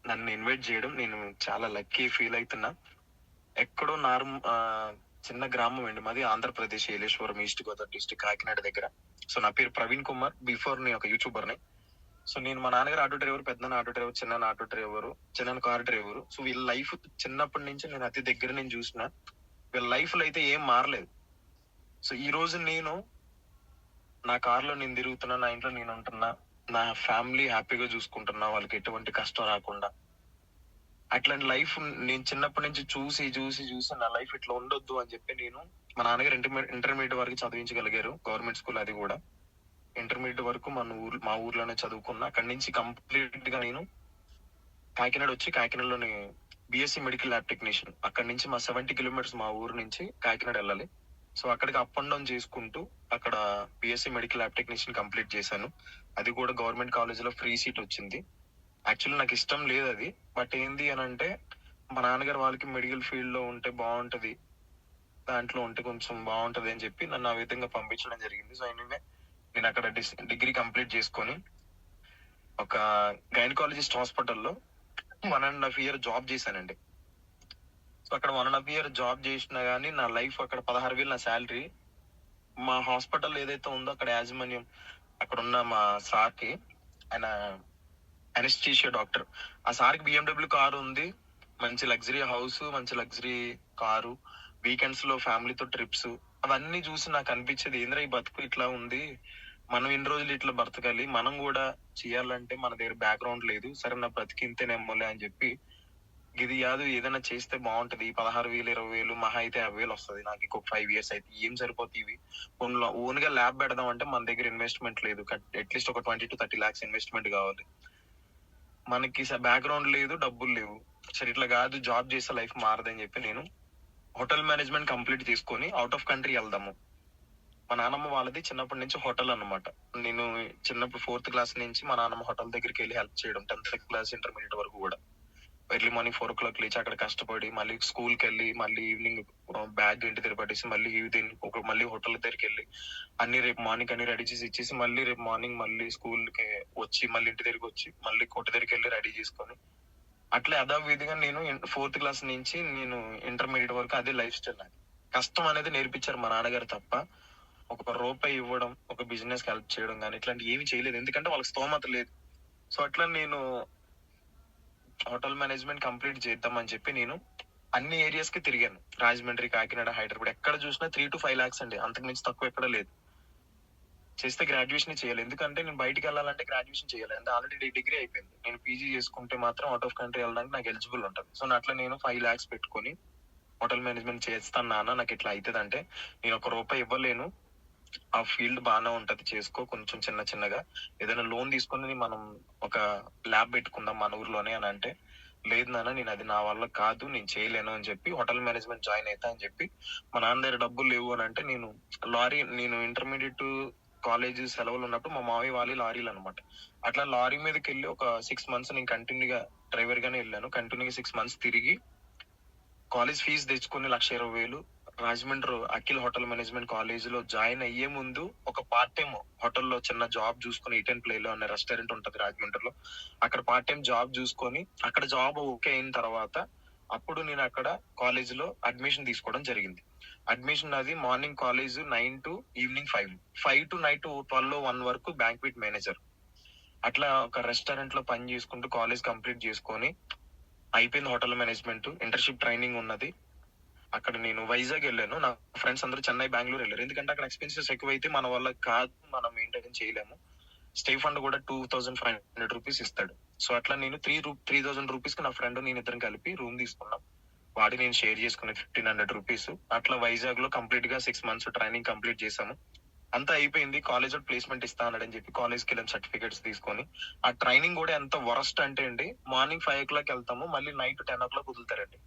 నన్ను ఇన్వైట్ చేయడం నేను చాలా లక్కీ ఫీల్ అవుతున్నా. ఎక్కడో చిన్న గ్రామం అండి మాది, ఆంధ్రప్రదేశ్, ఏలేశ్వరం, ఈస్ట్ గోదావరి డిస్ట్రిక్ట్, కాకినాడ దగ్గర. సో నా పేరు ప్రవీణ్ కుమార్. బిఫోర్ నేను ఒక యూట్యూబర్ని. సో నేను మా నాన్నగారు ఆటో డ్రైవర్, పెద్దనాన్న ఆటో డ్రైవర్, చిన్న ఆటో డ్రైవర్, చిన్న కార్ డ్రైవర్. సో వీళ్ళ లైఫ్ చిన్నప్పటి నుంచి నేను అతి దగ్గర నేను చూసిన. వీళ్ళ లైఫ్ లో అయితే ఏం మారలేదు. సో ఈ రోజు నేను నా కార్ లో నేను తిరుగుతున్నా, నా ఇంట్లో నేను ఉంటున్నా, నా ఫ్యామిలీ హ్యాపీగా చూసుకుంటున్నా, వాళ్ళకి ఎటువంటి కష్టం రాకుండా. అట్లాంటి లైఫ్ నేను చిన్నప్పటి నుంచి చూసి చూసి చూసి నా లైఫ్ ఇట్లా ఉండొద్దు అని చెప్పి నేను, మా నాన్నగారు ఇంటర్మీడియట్ వరకు చదివించగలిగారు, గవర్నమెంట్ స్కూల్ అది కూడా. ఇంటర్మీడియట్ వరకు మా ఊర్లోనే చదువుకున్నా. అక్కడి నుంచి కంప్లీట్ గా నేను కాకినాడ వచ్చి, కాకినాడలోని బిఎస్సి మెడికల్ ల్యాబ్ టెక్నీషియన్. అక్కడి నుంచి మా 70 కిలోమీటర్స్ మా ఊరు నుంచి కాకినాడ వెళ్ళాలి. సో అక్కడికి అప్ అండ్ డౌన్ చేసుకుంటూ అక్కడ BSc medical lab technician complete చేశాను. అది కూడా గవర్నమెంట్ కాలేజ్ లో ఫ్రీ సీట్ వచ్చింది. యాక్చువల్లీ నాకు ఇష్టం లేదు అది, బట్ ఏంది అని అంటే మా నాన్నగారు వాళ్ళకి మెడికల్ ఫీల్డ్ లో ఉంటే బాగుంటది, దాంట్లో ఉంటే కొంచెం బాగుంటది అని చెప్పి నన్ను ఆ విధంగా పంపించడం జరిగింది. సో నేను అక్కడ డిగ్రీ కంప్లీట్ చేసుకొని ఒక గైనకాలజిస్ట్ హాస్పిటల్లో 1.5 year జాబ్ చేశానండి. సో అక్కడ 1.5 year జాబ్ చేసినా గానీ నా లైఫ్ అక్కడ 16,000 నా శాలరీ. మా హాస్పిటల్ ఏదైతే ఉందో అక్కడ యాజమాన్యం, అక్కడ ఉన్న మా సార్కి, ఆయన అనెస్థీషియా డాక్టర్, ఆ సార్కి BMW కారు ఉంది, మంచి లగ్జరీ హౌస్, మంచి లగ్జరీ కారు, వీకెండ్స్ లో ఫ్యామిలీతో ట్రిప్స్. అవన్నీ చూసి నాకు అనిపించేది, ఏంద్రా ఈ బతుకు ఇట్లా ఉంది, మనం ఎన్ని రోజులు ఇట్లా బ్రతకాలి, మనం కూడా చేయాలంటే మన దగ్గర బ్యాక్గ్రౌండ్ లేదు, సరే నా బ్రతికింతేనేమోలే అని చెప్పి, ఇది కాదు ఏదైనా చేస్తే బాగుంటది, 16,000 20,000 మహా అయితే 50,000 వస్తుంది నాకు ఇంకొక 5 years అయితే, ఏం సరిపోతుంది ఇవి. ఓన్ గా ల్యాబ్ పెడదాం అంటే మన దగ్గర ఇన్వెస్ట్మెంట్ లేదు, అట్లీస్ట్ ఒక 20 to 30 lakhs ఇన్వెస్ట్మెంట్ కావాలి. మనకి బ్యాక్గ్రౌండ్ లేదు, డబ్బులు లేవు. సరే ఇట్లా కాదు, జాబ్ చేస్తే లైఫ్ మారదని చెప్పి నేను హోటల్ మేనేజ్మెంట్ కంప్లీట్ చేసుకొని అవుట్ ఆఫ్ కంట్రీ వెళ్దాము. మా నాన్నమ్మ వాళ్ళది చిన్నప్పటి నుంచి హోటల్ అన్నమాట. నేను చిన్నప్పుడు 4th క్లాస్ నుంచి మా నాన్నమ్మ హోటల్ దగ్గరికి వెళ్ళి హెల్ప్ చేయడం, 10th క్లాస్ ఇంటర్మీడియట్ వరకు కూడా. ఎర్లీ మార్నింగ్ 4 o'clock లేచి అక్కడ కష్టపడి మళ్ళీ స్కూల్ కి వెళ్ళి, మళ్ళీ ఈవినింగ్ బ్యాగ్ ఇంటి దగ్గర పట్టేసి, మళ్ళీ మళ్ళీ హోటల్ దగ్గరికి వెళ్ళి అన్ని రేపు మార్నింగ్ అన్ని రెడీ చేసి ఇచ్చేసి, మళ్ళీ రేపు మార్నింగ్ మళ్ళీ స్కూల్ కి వచ్చి, మళ్ళీ ఇంటి దగ్గరికి వచ్చి, మళ్ళీ కొట్టు దగ్గరికి వెళ్ళి రెడీ చేసుకొని, అట్లా యథావిధిగా నేను 4th క్లాస్ నుంచి నేను ఇంటర్మీడియట్ వరకు అదే లైఫ్ స్టైల్. నాకు కష్టం అనేది నేర్పించారు మా నాన్నగారు తప్ప, ఒక రూపాయి ఇవ్వడం, ఒక బిజినెస్ కి హెల్ప్ చేయడం కానీ ఇట్లాంటి ఏమి చేయలేదు, ఎందుకంటే వాళ్ళకి స్తోమత లేదు. సో అట్లా నేను హోటల్ మేనేజ్మెంట్ కంప్లీట్ చేద్దామని చెప్పి నేను అన్ని ఏరియాస్ కి తిరిగాను. రాజమండ్రి, కాకినాడ, హైదరాబాద్, ఎక్కడ చూసినా 3 to 5 lakhs అండి, అంతకు మించి తక్కువ ఎక్కడ లేదు. చేస్తే గ్రాడ్యుయేషన్ చేయాలి, ఎందుకంటే నేను బయటికి వెళ్ళాలంటే గ్రాడ్యుయేషన్ చేయాలి, అంటే ఆల్రెడీ డిగ్రీ అయిపోయింది. నేను పీజీ చేసుకుంటే మాత్రం అవుట్ ఆఫ్ కంట్రీ వెళ్ళడానికి నాకు ఎలిజిబుల్ ఉంటుంది. సో అట్లా నేను 5 lakhs పెట్టుకొని హోటల్ మేనేజ్మెంట్ చేస్తాను నాన్న, నాకు ఇట్లా అవుతుంది అంటే, నేను ఒక రూపాయి ఇవ్వలేను, ఆ ఫీల్డ్ బాగానే ఉంటది, చేసుకో కొంచెం చిన్న చిన్నగా, ఏదైనా లోన్ తీసుకొని మనం ఒక ల్యాబ్ పెట్టుకుందాం మన ఊర్లోనే అని అంటే, లేదు నాన్న నేను అది నా వల్ల కాదు, నేను చేయలేను అని చెప్పి హోటల్ మేనేజ్మెంట్ జాయిన్ అవుతా అని చెప్పి, మా నాన్న దగ్గర డబ్బులు లేవు అని అంటే, నేను ఇంటర్మీడియట్ కాలేజ్ సెలవులు ఉన్నప్పుడు మా మావయ్య వాళ్ళ లారీలు అనమాట, అట్లా లారీ మీదకి వెళ్ళి ఒక 6 months నేను కంటిన్యూగా డ్రైవర్ గానే వెళ్ళాను. కంటిన్యూగా 6 months తిరిగి కాలేజ్ ఫీజు తెచ్చుకుని 1,20,000 Rajahmundry Akhil hotel management college లో జాయిన్ అయ్యే ముందు ఒక పార్ట్ టైం హోటల్లో చిన్న జాబ్ చూసుకుని, ఈట్ అండ్ ప్లే లో అనే రెస్టారెంట్ ఉంటది రాజమండ్రిలో, అక్కడ పార్ట్ టైం జాబ్ చూసుకొని, అక్కడ జాబ్ ఓకే అయిన తర్వాత అప్పుడు నేను అక్కడ కాలేజ్ లో అడ్మిషన్ తీసుకోవడం జరిగింది. అడ్మిషన్ అది morning college 9 to evening 5 to night 12 వరకు బ్యాంక్వెట్ మేనేజర్. అట్లా ఒక రెస్టారెంట్ లో పని చేసుకుంటూ కాలేజ్ కంప్లీట్ చేసుకొని అయిపోయింది. హోటల్ మేనేజ్మెంట్ ఇంటర్న్షిప్ ట్రైనింగ్ ఉన్నది. అక్కడ నేను వైజాగ్ వెళ్ళాను, నా ఫ్రెండ్స్ అందరూ చెన్నై, బెంగళూరు వెళ్ళారు, ఎందుకంటే అక్కడ ఎక్స్పెన్సెస్ ఎక్కువైతే మన వల్ల కాదు, మనం మెయింటైన్ చేయలేము. స్టే ఫండ్ కూడా 2,500 రూపీస్ ఇస్తాడు. సో అట్లా నేను 3,000 రూపీస్ కి నా ఫ్రెండ్ నేను ఇద్దరం కలిపి రూమ్ తీసుకున్నాం. వాడి నేను షేర్ చేసుకునే 1,500 రూపీస్. అట్లా వైజాగ్ లో కంప్లీట్ గా 6 months ట్రైనింగ్ కంప్లీట్ చేశాము. అంతా అయిపోయింది. కాలేజ్ లో ప్లేస్మెంట్ ఇస్తా అన్నాడని చెప్పి కాలేజ్కి వెళ్ళాం సర్టిఫికేట్స్ తీసుకొని. ఆ ట్రైనింగ్ కూడా ఎంత వరస్ట్ అంటే అండి, మార్నింగ్ 5 o'clock వెళ్తాము, మళ్ళీ నైట్ 10 o'clock వదులుతారండి.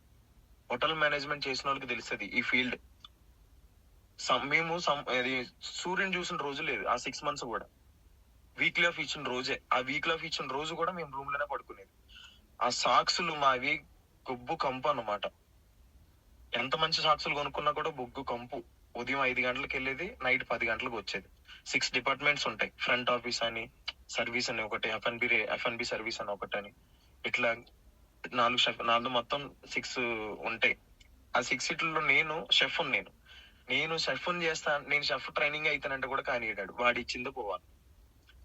హోటల్ మేనేజ్మెంట్ చేసిన వాళ్ళకి తెలుస్తుంది ఈ ఫీల్డ్. మేము అది సూర్యుని చూసిన రోజు లేదు ఆ 6 months కూడా. వీక్లీ ఆఫ్ ఇచ్చిన రోజే, ఆ వీక్లీ ఆఫ్ ఇచ్చిన రోజు కూడా మేము రూమ్ లోనే పడుకునేది. ఆ సాక్సులు మావి గొబ్బు కంపు అన్నమాట. ఎంత మంచి సాక్సులు కొనుక్కున్నా కూడా బొగ్గు కంపు. ఉదయం 5 గంటలకు వెళ్ళేది, నైట్ 10 గంటలకు వచ్చేది. 6 డిపార్ట్మెంట్స్ ఉంటాయి, ఫ్రంట్ ఆఫీస్ అని, సర్వీస్ అని ఒకటి, ఎఫ్ఎన్బి సర్వీస్ అని ఒకటని, ఇట్లా నాది మొత్తం 6 ఉంటాయి. ఆ 6 సీట్లలో నేను షెఫ్‌ని చేస్తా, నేను షెఫ్ ట్రైనింగ్ అయితానంటే కూడా కానీయడాడు. వాడిచ్చిందే పోవాలి.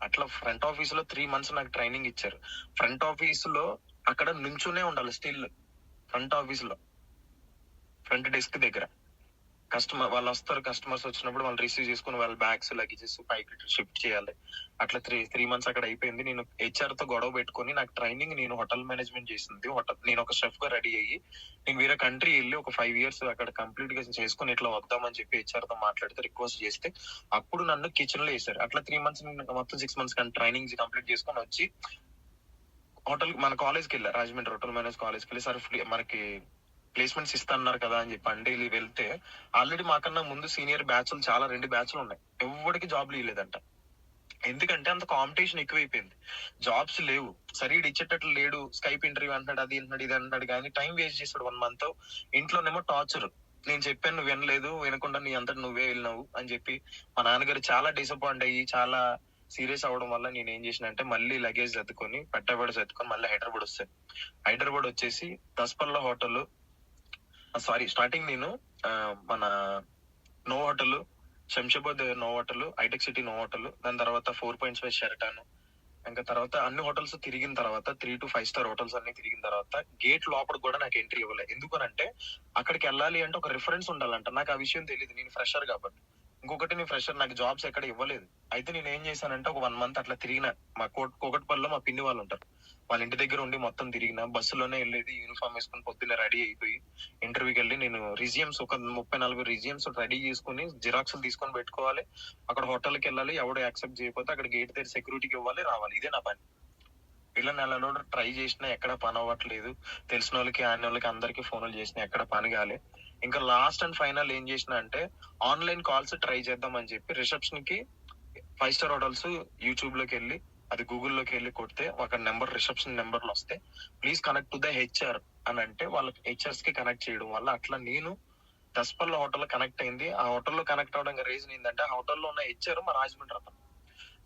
అట్లా ఫ్రంట్ ఆఫీస్‌లో 3 మంత్స్ నాకు ట్రైనింగ్ ఇచ్చారు. ఫ్రంట్ ఆఫీస్‌లో అక్కడ నుంచునే ఉండాలి స్టిల్. ఫ్రంట్ ఆఫీస్‌లో. ఫ్రంట్ డెస్క్ దగ్గర. కస్టమర్స్ వచ్చినప్పుడు వాళ్ళు రిసీవ్ చేసుకొని వాళ్ళ బ్యాగ్స్, లగేజెస్ పైకి షిఫ్ట్ చేయాలి. అట్లా 3 మంత్స్ అక్కడ అయిపోయింది. నేను హెచ్ఆర్‌తో గొడవ పెట్టుకొని నాకు ట్రైనింగ్ నేను హోటల్ మేనేజ్మెంట్ చేసింది. నేను ఒక షెఫ్‌గా రెడీ అయ్యి నేను వేరే కంట్రీ ఎళ్లి ఒక 5 ఇయర్స్ అక్కడ కంప్లీట్‌గా చేసుకొని ఇట్లా వద్దామని చెప్పి హెచ్ఆర్‌తో మాట్లాడితే రిక్వెస్ట్ చేస్తే అప్పుడు నన్ను కిచెన్‌లో ఏసారు. అట్లా 3 మంత్స్ మొత్తం 6 మంత్స్ ట్రైనింగ్ కంప్లీట్ చేసుకొని వచ్చి మన కాలేజ్‌కెళ్ళా. రాజమండ్రి హోటల్ మేనేజ్ కాలేజ్‌కెళ్ళి సార్ మనకి ప్లేస్‌మెంట్స్ ఇస్తా అన్నారు కదా అని చెప్పి అంటే వెళ్తే ఆల్రెడీ మాకన్నా ముందు సీనియర్ బ్యాచ్‌లు చాలా 2 బ్యాచ్‌లు ఉన్నాయి. ఎవ్వడికి జాబ్‌లు ఇయ్యలేదంట. ఎందుకంటే అంత కాంపిటీషన్ ఎక్కువైపోయింది. జాబ్స్ లేవు. సరే ఈడు ఇచ్చేటట్లు లేడు. స్కైప్ ఇంటర్వ్యూ అంటున్నాడు. అది అంటున్నాడు, ఇది అంటున్నాడు గానీ టైం వేస్ట్ చేసాడు 1 మంత్. ఇంట్లోనేమో టార్చర్. నేను చెప్పాను నువ్వు వినలేదు. వినకుండా నీ అంతట నువ్వే వెళ్ళినావు అని చెప్పి మా నాన్నగారు చాలా డిసప్పాయింట్ అయ్యి చాలా సీరియస్ అవ్వడం వల్ల నేనేం చేసినంటే మళ్ళీ లగేజ్ సర్దుకొని పెట్టబడి సర్దుకొని మళ్ళీ హైదరాబాద్ వచ్చాను. హైదరాబాద్ వచ్చేసి దస్పల్లా హోటల్ స్టార్టింగ్ నేను మన Novotel, Shamshabad Novotel, Hitec City Novotel, దాని తర్వాత 4.5 షెరటాన్, ఇంకా తర్వాత అన్ని హోటల్స్ తిరిగిన తర్వాత 3 to 5 స్టార్ హోటల్స్ అన్ని తిరిగిన తర్వాత గేట్ లోపల కూడా నాకు ఎంట్రీ ఇవ్వలే. ఎందుకనంటే అక్కడికి వెళ్ళాలి అంటే ఒక రిఫరెన్స్ ఉండాలంట. నాకు ఆ విషయం తెలియదు. నేను ఫ్రెషర్ కాబట్టి. ఇంకొకటి నేను ఫ్రెషర్, నాకు జాబ్స్ ఎక్కడ ఇవ్వలేదు. అయితే నేను ఏం చేశానంటే ఒక 1 మంత్ అట్లా తిరిగిన. మా కూకట్పల్లిలో మా పిన్ని వాళ్ళు ఉంటారు. వాళ్ళ ఇంటి దగ్గర ఉండి మొత్తం తిరిగిన. బస్సులోనే వెళ్ళేది, యూనిఫామ్ వేసుకొని పొద్దున్నే రెడీ అయిపోయి ఇంటర్వ్యూకి వెళ్ళి నేను రిజ్యూమ్స్ ఒక 30-40 రిజ్యూమ్స్ రెడీ చేసుకుని జిరాక్స్లు తీసుకొని పెట్టుకోవాలి. అక్కడ హోటల్కి వెళ్ళాలి. ఎవడు యాక్సెప్ట్ చేయకపోతే అక్కడ గేట్ దగ్గర సెక్యూరిటీకి ఇవ్వాలి, రావాలి. ఇదే నా పని. ఇలా నెలలో ట్రై చేసినా ఎక్కడ పని అవ్వట్లేదు. తెలిసిన వాళ్ళకి ఆడిన వాళ్ళకి అందరికి ఫోన్లు చేసినా ఎక్కడ పని కాలే. ఇంకా లాస్ట్ అండ్ ఫైనల్ ఏం చేసిన అంటే ఆన్లైన్ కాల్స్ ట్రై చేద్దాం అని చెప్పి రిసెప్షన్ కి 5 స్టార్ హోటల్స్ యూట్యూబ్ లోకి వెళ్ళి అది గూగుల్లోకి వెళ్ళి కొడితే ఒక నెంబర్, రిసెప్షన్ నెంబర్లు వస్తే please connect to the HR అని అంటే వాళ్ళకి హెచ్ఆర్స్ కి కనెక్ట్ చేయడం వల్ల అట్లా నేను దస్పల్ల హోటల్ కనెక్ట్ అయింది. ఆ హోటల్లో కనెక్ట్ అవడానికి రీజన్ ఏంటంటే ఆ హోటల్లో ఉన్న హెచ్ఆర్ మా రాజమండ్రి అతను.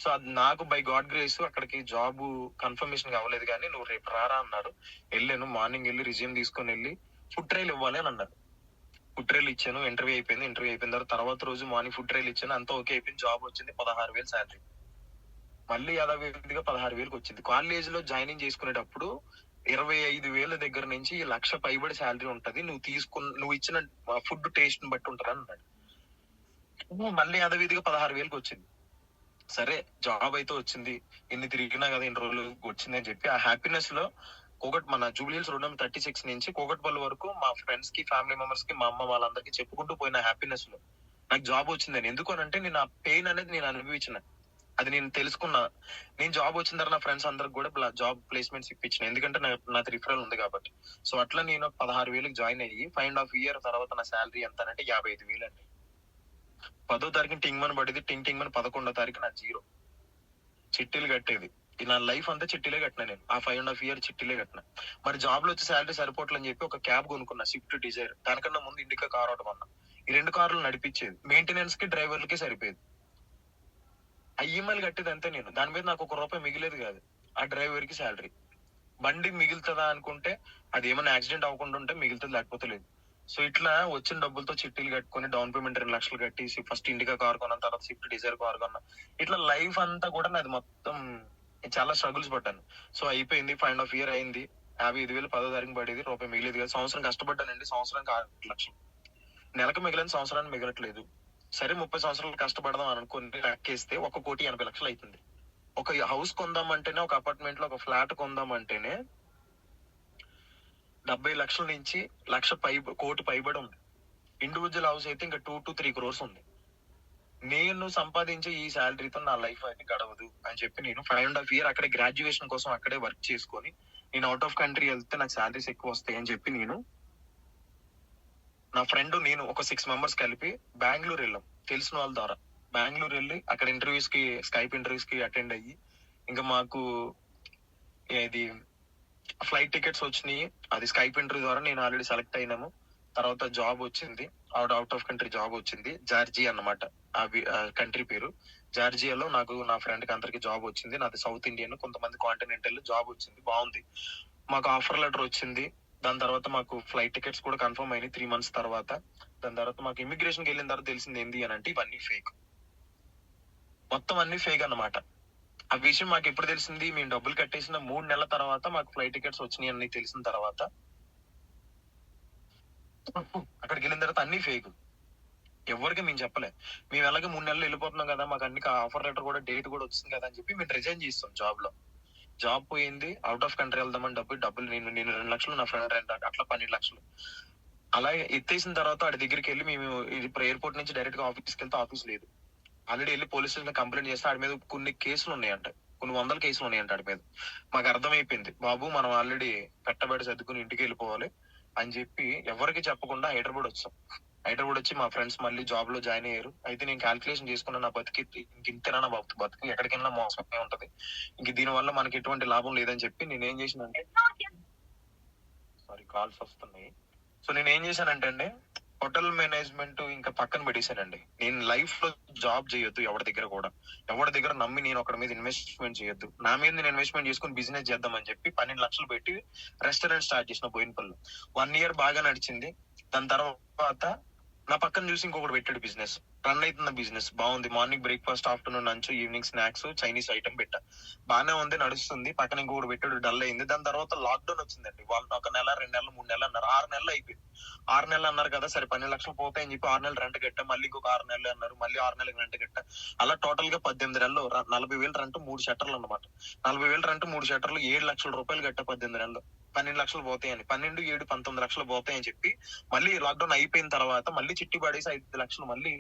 సో అది నాకు బై గాడ్ గ్రేస్ అక్కడికి జాబ్ కన్ఫర్మేషన్ అవ్వలేదు కానీ నువ్వు రేపు రారా అన్నారు. వెళ్ళాను. మార్నింగ్ వెళ్ళి రిజ్యూమ్ తీసుకొని వెళ్ళి ఫుడ్ ట్రైల్ ఇవ్వాలి అని అన్నారు. ఫుడ్ ట్రైల్ ఇచ్చాను. ఇంటర్వ్యూ అయిపోయింది. ఇంటర్వ్యూ అయిపోయిన తర్వాత రోజు మార్నింగ్ ఫుడ్ ట్రైల్ ఇచ్చాను. అంతా ఓకే అయిపోయింది. జాబ్ వచ్చింది. 16,000 శాలరీ. మళ్ళీ యథావిధిగా 16,000కి వచ్చింది. కాలేజ్ లో జాయినింగ్ చేసుకునేటప్పుడు 25,000 దగ్గర నుంచి 1,00,000 పైబడి శాలరీ ఉంటది. నువ్వు ఇచ్చిన ఫుడ్ టేస్ట్ బట్టి ఉంటది అన్నాడు. మళ్ళీ యథావిధిగా 16,000కి వచ్చింది. సరే జాబ్ అయితే వచ్చింది. ఇన్ని తిరిగినా కదా ఇన్ని రోజులు వచ్చింది అని చెప్పి ఆ హ్యాపీనెస్ లో మన జూబ్లీహిల్స్ రోడ్ నెంబర్ 36 నుంచి కూకట్పల్లి వరకు మా ఫ్రెండ్స్ కి, ఫ్యామిలీ మెంబర్స్ కి, మా అమ్మ వాళ్ళందరికీ చెప్పుకుంటూ పోయిన హ్యాపీనెస్ లో నాకు జాబ్ వచ్చిందని. ఎందుకనంటే నేను ఆ పెయిన్ అనేది నేను అనుభవించిన. అది నేను తెలుసుకున్నా. నేను జాబ్ వచ్చిన తర్వాత నా ఫ్రెండ్స్ అందరికి కూడా జాబ్ ప్లేస్మెంట్స్ ఇప్పించిన. ఎందుకంటే నాకు రిఫరల్ ఉంది కాబట్టి. సో అట్లా నేను 16,000కి జాయిన్ అయ్యి 5.5 years తర్వాత నా శాలరీ ఎంత అంటే 55,000 అండి. 10వ తారీఖున టింగ్ మని పడింది. టింగ్ మని 11వ తారీఖు నా జీరో. చిట్టీలు కట్టేది. నా లైఫ్ అంతా చిట్టీలే కట్టినా నేను. ఆ 5.5 years చిట్టీలే కట్టినా. మరి జాబ్ లో వచ్చే శాలరీ సరిపోవట్లని చెప్పి ఒక క్యాబ్ కొనుక్కున్నా, స్విఫ్ట్ డిజైర్. దానికన్నా ముందు ఇండికా కార్ ఒకటి కొన్నా. ఈ 2 కార్లు నడిపించేది. మెయింటెనెన్స్ కి, డ్రైవర్లకి సరిపోయేది. ఆ ఈఎంఐలు కట్టేది అంతే నేను. దాని మీద నాకు ₹1 మిగిలేదు కాదు. ఆ డ్రైవర్ కి శాలరీ. బండి మిగులుతుందా అనుకుంటే అది ఏమైనా యాక్సిడెంట్ అవ్వకుండా ఉంటే మిగులుతుంది, లేకపోతే లేదు. సో ఇట్లా వచ్చిన డబ్బులతో చిట్టీలు కట్టుకొని డౌన్ పేమెంట్ 2 లక్షలు కట్టి ఫస్ట్ ఇండికా కార్ కొన్నాను, తర్వాత స్విఫ్ట్ డిజైర్ కార్ కొన్నా. ఇట్లా లైఫ్ అంతా కూడా నాది మొత్తం చాలా స్ట్రగుల్స్ పడ్డాను. సో అయిపోయింది. 5.5 years అయింది. 55,000 10వ తారీఖు పడేది. రూపాయి మిగిలేదు కదా. సంవత్సరం కష్టపడ్డానండి. సంవత్సరానికి 6 లక్షలు. నెలకు మిగిలిన సంవత్సరానికి మిగలట్లేదు. సరే 30 సంవత్సరాలు కష్టపడదాం అనుకుని లెక్కేస్తే 1,80,00,000 అవుతుంది. ఒక హౌస్ కొందామంటేనే, ఒక అపార్ట్మెంట్ లో ఒక ఫ్లాట్ కొందామంటేనే 70 లక్షల నుంచి 1,00,00,000 పైబడి ఉంది. ఇండివిజువల్ హౌస్ అయితే ఇంకా 2 to 3 crores ఉంది. నేను సంపాదించే ఈ శాలరీతో నా లైఫ్ అయితే గడవదు అని చెప్పి నేను 5.5 years అక్కడే గ్రాడ్యుయేషన్ కోసం అక్కడే వర్క్ చేసుకొని నేను అవుట్ ఆఫ్ కంట్రీ వెళ్తే నాకు శాలరీస్ ఎక్కువ వస్తాయి అని చెప్పి నేను, నా ఫ్రెండ్, నేను ఒక 6 members కలిపి బెంగళూరు వెళ్ళాం. తెలిసిన వాళ్ళ ద్వారా బెంగళూరు వెళ్ళి అక్కడ స్కైప్ ఇంటర్వ్యూస్ కి అటెండ్ అయ్యి ఇంకా మాకు ఏది ఫ్లైట్ టికెట్స్ వచ్చినాయి. అది స్కైప్ ఇంటర్వ్యూ ద్వారా నేను ఆల్రెడీ సెలెక్ట్ అయినాము. తర్వాత జాబ్ వచ్చింది. అవుట్ ఆఫ్ కంట్రీ జాబ్ వచ్చింది. జార్జియా అన్నమాట ఆ కంట్రీ పేరు. జార్జియాలో నాకు, నా ఫ్రెండ్ కి అందరికి జాబ్ వచ్చింది. నాది సౌత్ ఇండియన్, కొంతమంది కాంటినెంటల్. జాబ్ వచ్చింది, బాగుంది. మాకు ఆఫర్ లెటర్ వచ్చింది. దాని తర్వాత మాకు ఫ్లైట్ టికెట్స్ కూడా కన్ఫర్మ్ అయినాయి 3 మంత్స్ తర్వాత. దాని తర్వాత మాకు ఇమిగ్రేషన్‌కి వెళ్ళిన తర్వాత తెలిసింది ఏంది అనంటే ఇవన్నీ ఫేక్. మొత్తం అన్నీ ఫేక్ అన్నమాట. ఆ విషయం మాకెప్పుడు తెలిసింది? మేము డబ్బులు కట్టేసిన 3 నెలల తర్వాత మాకు ఫ్లైట్ టికెట్స్ వచ్చినాయని తెలిసిన తర్వాత అక్కడికెళ్ళిన తర్వాత అన్నీ ఫేకు. ఎవ్వరికీ మేము చెప్పలే. మేము ఎలాగో 3 నెలల్లో వెళ్ళిపోతున్నాం కదా! మాకు అన్ని ఆఫర్ లెటర్ కూడా డేట్ కూడా వచ్చింది కదా! అని చెప్పి మేము రిజైన్ చేసేసాం జాబ్‌లో. జాబ్ పోయింది. ఔట్ ఆఫ్ కంట్రీ వెళ్దామని డబ్బులు నేను 2,00,000 నా ఫ్రెండ్ 2 అట్లా 12,00,000. అలాగే ఎత్తేసిన తర్వాత ఆడి దగ్గరికెళ్ళి మేము ఇప్పుడు ఎయిర్‌పోర్ట్ నుంచి డైరెక్ట్‌గా ఆఫీస్‌కెళ్తే ఆఫీస్ లేదు. ఆల్రెడీ ఎళ్లి పోలీస్ స్టేషన్‌లో కంప్లెయింట్ చేస్తే ఆడి మీద కొన్ని కేసులున్నాయంట. కొన్ని వందల కేసులున్నాయంట ఆడి మీద. మాకర్థమైపోయింది. బాబు మనం ఆల్రెడీ పెట్టబడి సర్దుకుని ఇంటికెళ్ళిపోవాలి అని చెప్పి ఎవరికీ చెప్పకుండా హైదరాబాద్ వచ్చాం. హైదరాబాద్ వచ్చి మా ఫ్రెండ్స్ మళ్ళీ జాబ్‌లో జాయిన్ అయ్యారు. అయితే నేను కాలిక్యులేషన్ చేసుకున్నాను. నా ఇంకింతేనా నా బతుకు ఎక్కడికెళ్ళినా మోసమే ఉంటది. ఇంక దీనివల్ల మనకి ఎటువంటి లాభం లేదని చెప్పి నేనేం చేశానంటే సారీ కాల్స్ వస్తున్నాయి. సో నేనేం చేశానంటే అండి హోటల్ మేనేజ్మెంట్ ఇంకా పక్కన పెట్టేశానండి. నేను లైఫ్ లో జాబ్ చేయొద్దు ఎవరి దగ్గర కూడా. ఎవరి దగ్గర నమ్మి నేను ఒకరి మీద ఇన్వెస్ట్మెంట్ చేయొద్దు. నా మీద నేను ఇన్వెస్ట్మెంట్ చేసుకుని బిజినెస్ చేద్దామని చెప్పి 12,00,000 పెట్టి రెస్టారెంట్ స్టార్ట్ చేసిన బోయినపల్లిలో. 1 ఇయర్ బాగా నడిచింది. దాని తర్వాత నా పక్కన చూసి ఇంకొకటి పెట్టాడు బిజినెస్. రన్ అవుతున్న బిజినెస్ బాగుంది. Morning breakfast, afternoon lunch, evening snacks, Chinese item పెట్టా. బానే ఉంది, నడుస్తుంది. పక్కన ఇంకొకటి పెట్టాడు, డల్ అయింది. దాని తర్వాత లాక్డౌన్ వచ్చిందండి. వాళ్ళు ఒక నెల, 2 నెలలు, 3 నెలలు అన్నారు. 6 నెలలు అయిపోయింది. 6 నెలలు అన్నారు కదా, సరే 12,00,000 పోతాయని చెప్పి 6 నెలలు రెంట్ కట్టా. మళ్ళీ ఇంకొక 6 నెలలు అన్నారు. మళ్ళీ 6 నెలలకు రెంట్ కట్టా. అలా టోటల్ గా 18 నెలలు 40,000 రెంట్ 3 షట్టర్లు అన్నమాట. 40,000 రెంట్ 3 షట్టర్లు 7,00,000 రూపాయలు కట్టా 18 నెలలు. 12,00,000 పోతాయని. 12, 7, 19,00,000 పోతాయని చెప్పి మళ్ళీ లాక్డౌన్ అయిపోయిన తర్వాత మళ్ళీ చిట్టి పడేసి 5,00,000 మళ్ళీ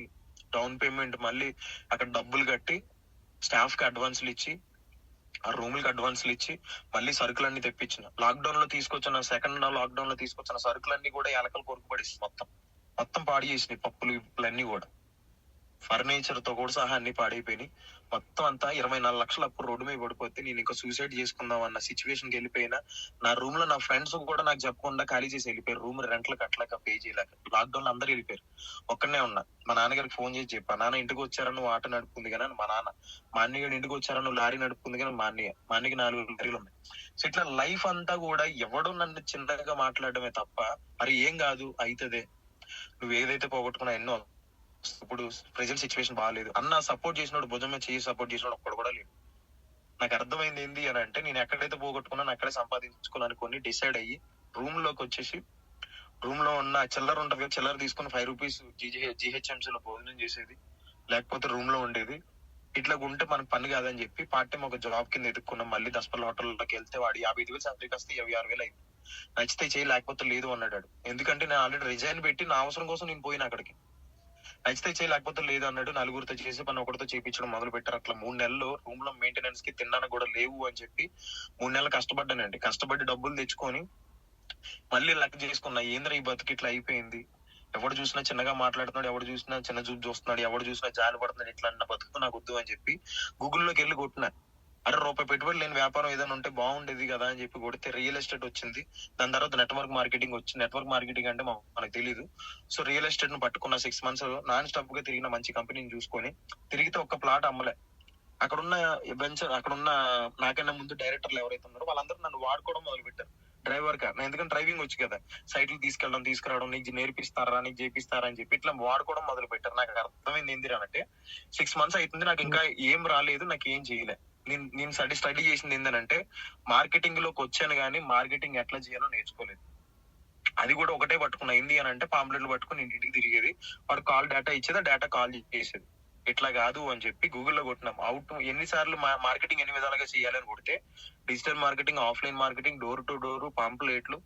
డౌన్ పేమెంట్, మళ్ళీ అక్కడ డబ్బులు కట్టి స్టాఫ్ కి అడ్వాన్స్లు ఇచ్చి ఆ రూములకి అడ్వాన్స్లు ఇచ్చి మళ్ళీ సరుకులన్నీ తెప్పించిన. లాక్డౌన్ లో తీసుకొచ్చిన సెకండ్ లాక్డౌన్ లో తీసుకొచ్చిన సరుకులన్నీ కూడా ఎలకలు కొరుకు పడేసి మొత్తం పాడు చేసినాయి. పప్పులు ఇప్పులన్నీ కూడా ఫర్నిచర్ తో కూడా సహా అన్ని పాడైపోయినాయి. మొత్తం అంతా 24,00,000 అప్పుడు రోడ్డు మీద పడిపోతే నేను ఇంకా సూసైడ్ చేసుకుందాం అన్న సిచ్యువేషన్ కి వెళ్ళిపోయినా. నా రూమ్ లో నా ఫ్రెండ్స్ కూడా నాకు చెప్పకుండా ఖాళీ చేసి వెళ్ళిపోయారు. రూమ్ రెంట్లు కట్టలేక పే చేయలేక. లాక్డౌన్ లో అందరూ వెళ్ళిపోయారు. ఒక్కనే ఉన్నా. మా నాన్నగారికి ఫోన్ చేసి చెప్పా, నాన్న ఇంటికి వచ్చారా నువ్వు ఆటో నడుపుతుంది కానీ మా నాన్న. మా అన్నయ్య ఇంటికి వచ్చారా నువ్వు లారీ నడుపుతుంది కానీ మా అన్నయ్యకి 4 లారీలు ఉన్నాయి. సో ఇట్లా లైఫ్ అంతా కూడా ఎవడు నన్ను చిన్నగా మాట్లాడమే తప్ప అరే ఏం కాదు అయితదే, నువ్వు ఏదైతే పోగొట్టుకున్నా ఎన్నో ఇప్పుడు ప్రెజెంట్ సిచ్యువేషన్ బాగాలేదు అన్న సపోర్ట్ చేసినోడు, భుజం మీద చేసి సపోర్ట్ చేసినోడు ఒక్కడు కూడా లేడు. నాకు అర్థమైంది ఏంది అని అంటే నేను ఎక్కడైతే పోగొట్టుకున్నాను అక్కడే సంపాదించుకోవాలనుకొని డిసైడ్ అయ్యి రూమ్ లోకి వచ్చేసి రూమ్ లో ఉన్న చిల్లర ఉంటది కదా, చిల్లర తీసుకుని 5 రూపీస్ GHMC లో భోజనం చేసేది, లేకపోతే రూమ్ లో ఉండేది. ఇట్లా ఉంటే మనకు పని కాదని చెప్పి పార్ట్ టైం ఒక జాబ్ కింద ఎదుక్కున్నాం. మళ్ళీ దసపల్లి హోటల్లోకి వెళ్తే వాడు 55,000 శాలరీకి వస్తే 26,000 అయింది. నచ్చితే చేయి లేకపోతే లేదు అన్నాడు. ఎందుకంటే నేను ఆల్రెడీ రిజైన్ పెట్టి నా అవసరం కోసం నేను పోయిన అక్కడికి. నచ్చితే చేయి లేకపోతే లేదు అన్నాడు. నలుగురితో చేసి పని ఒకటితో చేయించడం మొదలు పెట్టారు. అట్లా 3 నెలలు రూమ్ లో మెయింటెనెన్స్ కి తినడానికి కూడా లేవు అని చెప్పి 3 నెలలు కష్టపడ్డానండి. కష్టపడి డబ్బులు తెచ్చుకొని మళ్ళీ లెక్క చేసుకున్నా. ఏంద్రా ఈ బతుకు ఇట్లా అయిపోయింది, ఎవడు చూసినా చిన్నగా మాట్లాడుతున్నాడు, ఎవడు చూసినా చిన్న చూపు చూస్తున్నాడు, ఎవడు చూసినా జాలి పడుతున్నాడు, ఇట్లా అన్న బతుకు నాకు వద్దు అని చెప్పి గూగుల్లోకి వెళ్ళి కొట్టిన. అరే రూపాయి పెట్టుబడి లేని వ్యాపారం ఏదైనా ఉంటే బాగుండేది కదా అని చెప్పి కొడితే రియల్ ఎస్టేట్ వచ్చింది. దాని తర్వాత నెట్వర్క్ మార్కెటింగ్ వచ్చింది. నెట్వర్క్ మార్కెటింగ్ అంటే మనకు తెలియదు. సో రియల్ ఎస్టేట్ ను పట్టుకున్న 6 మంత్స్ నాన్ స్టాప్ గా తిరిగిన మంచి కంపెనీని చూసుకొని తిరిగితే ఒక్క ప్లాట్ అమ్మలే. అక్కడున్న అక్కడున్న నాకన్నా ముందు డైరెక్టర్లు ఎవరైతే ఉన్నారో వాళ్ళందరూ నన్ను వాడుకోవడం మొదలు పెట్టారు డ్రైవర్ గా. ఎందుకంటే డ్రైవింగ్ వచ్చు కదా, సైట్లు తీసుకెళ్ళడం తీసుకురావడం, నీకు నేర్పిస్తారా నీకు చేపిస్తారా అని చెప్పి ఇట్లా వాడుకోవడం మొదలు పెట్టారు. నాకు అర్థమైంది ఏంది అంటే 6 మంత్స్ అవుతుంది, నాకు ఇంకా ఏం రాలేదు, నాకు ఏం చేయలే. నేను స్టడీ చేసింది ఏంటంటే మార్కెటింగ్ లోకి వచ్చాను కానీ మార్కెటింగ్ ఎట్లా చేయాలో నేర్చుకోలేదు. అది కూడా ఒకటే పట్టుకున్నా. ఏంది అని అంటే పాంప్లెట్లు పట్టుకుని ఇంటికి తిరిగేది. వాడు కాల్ డేటా ఇచ్చేది, డేటా కాల్ చేసేది. ఇట్లా కాదు అని చెప్పి గూగుల్లో కొట్టినాం. ఎన్నిసార్లు మార్కెటింగ్ ఎన్ని విధాలుగా చేయాలని కొడితే digital marketing, offline marketing, door to door, పాంప్లెట్లు,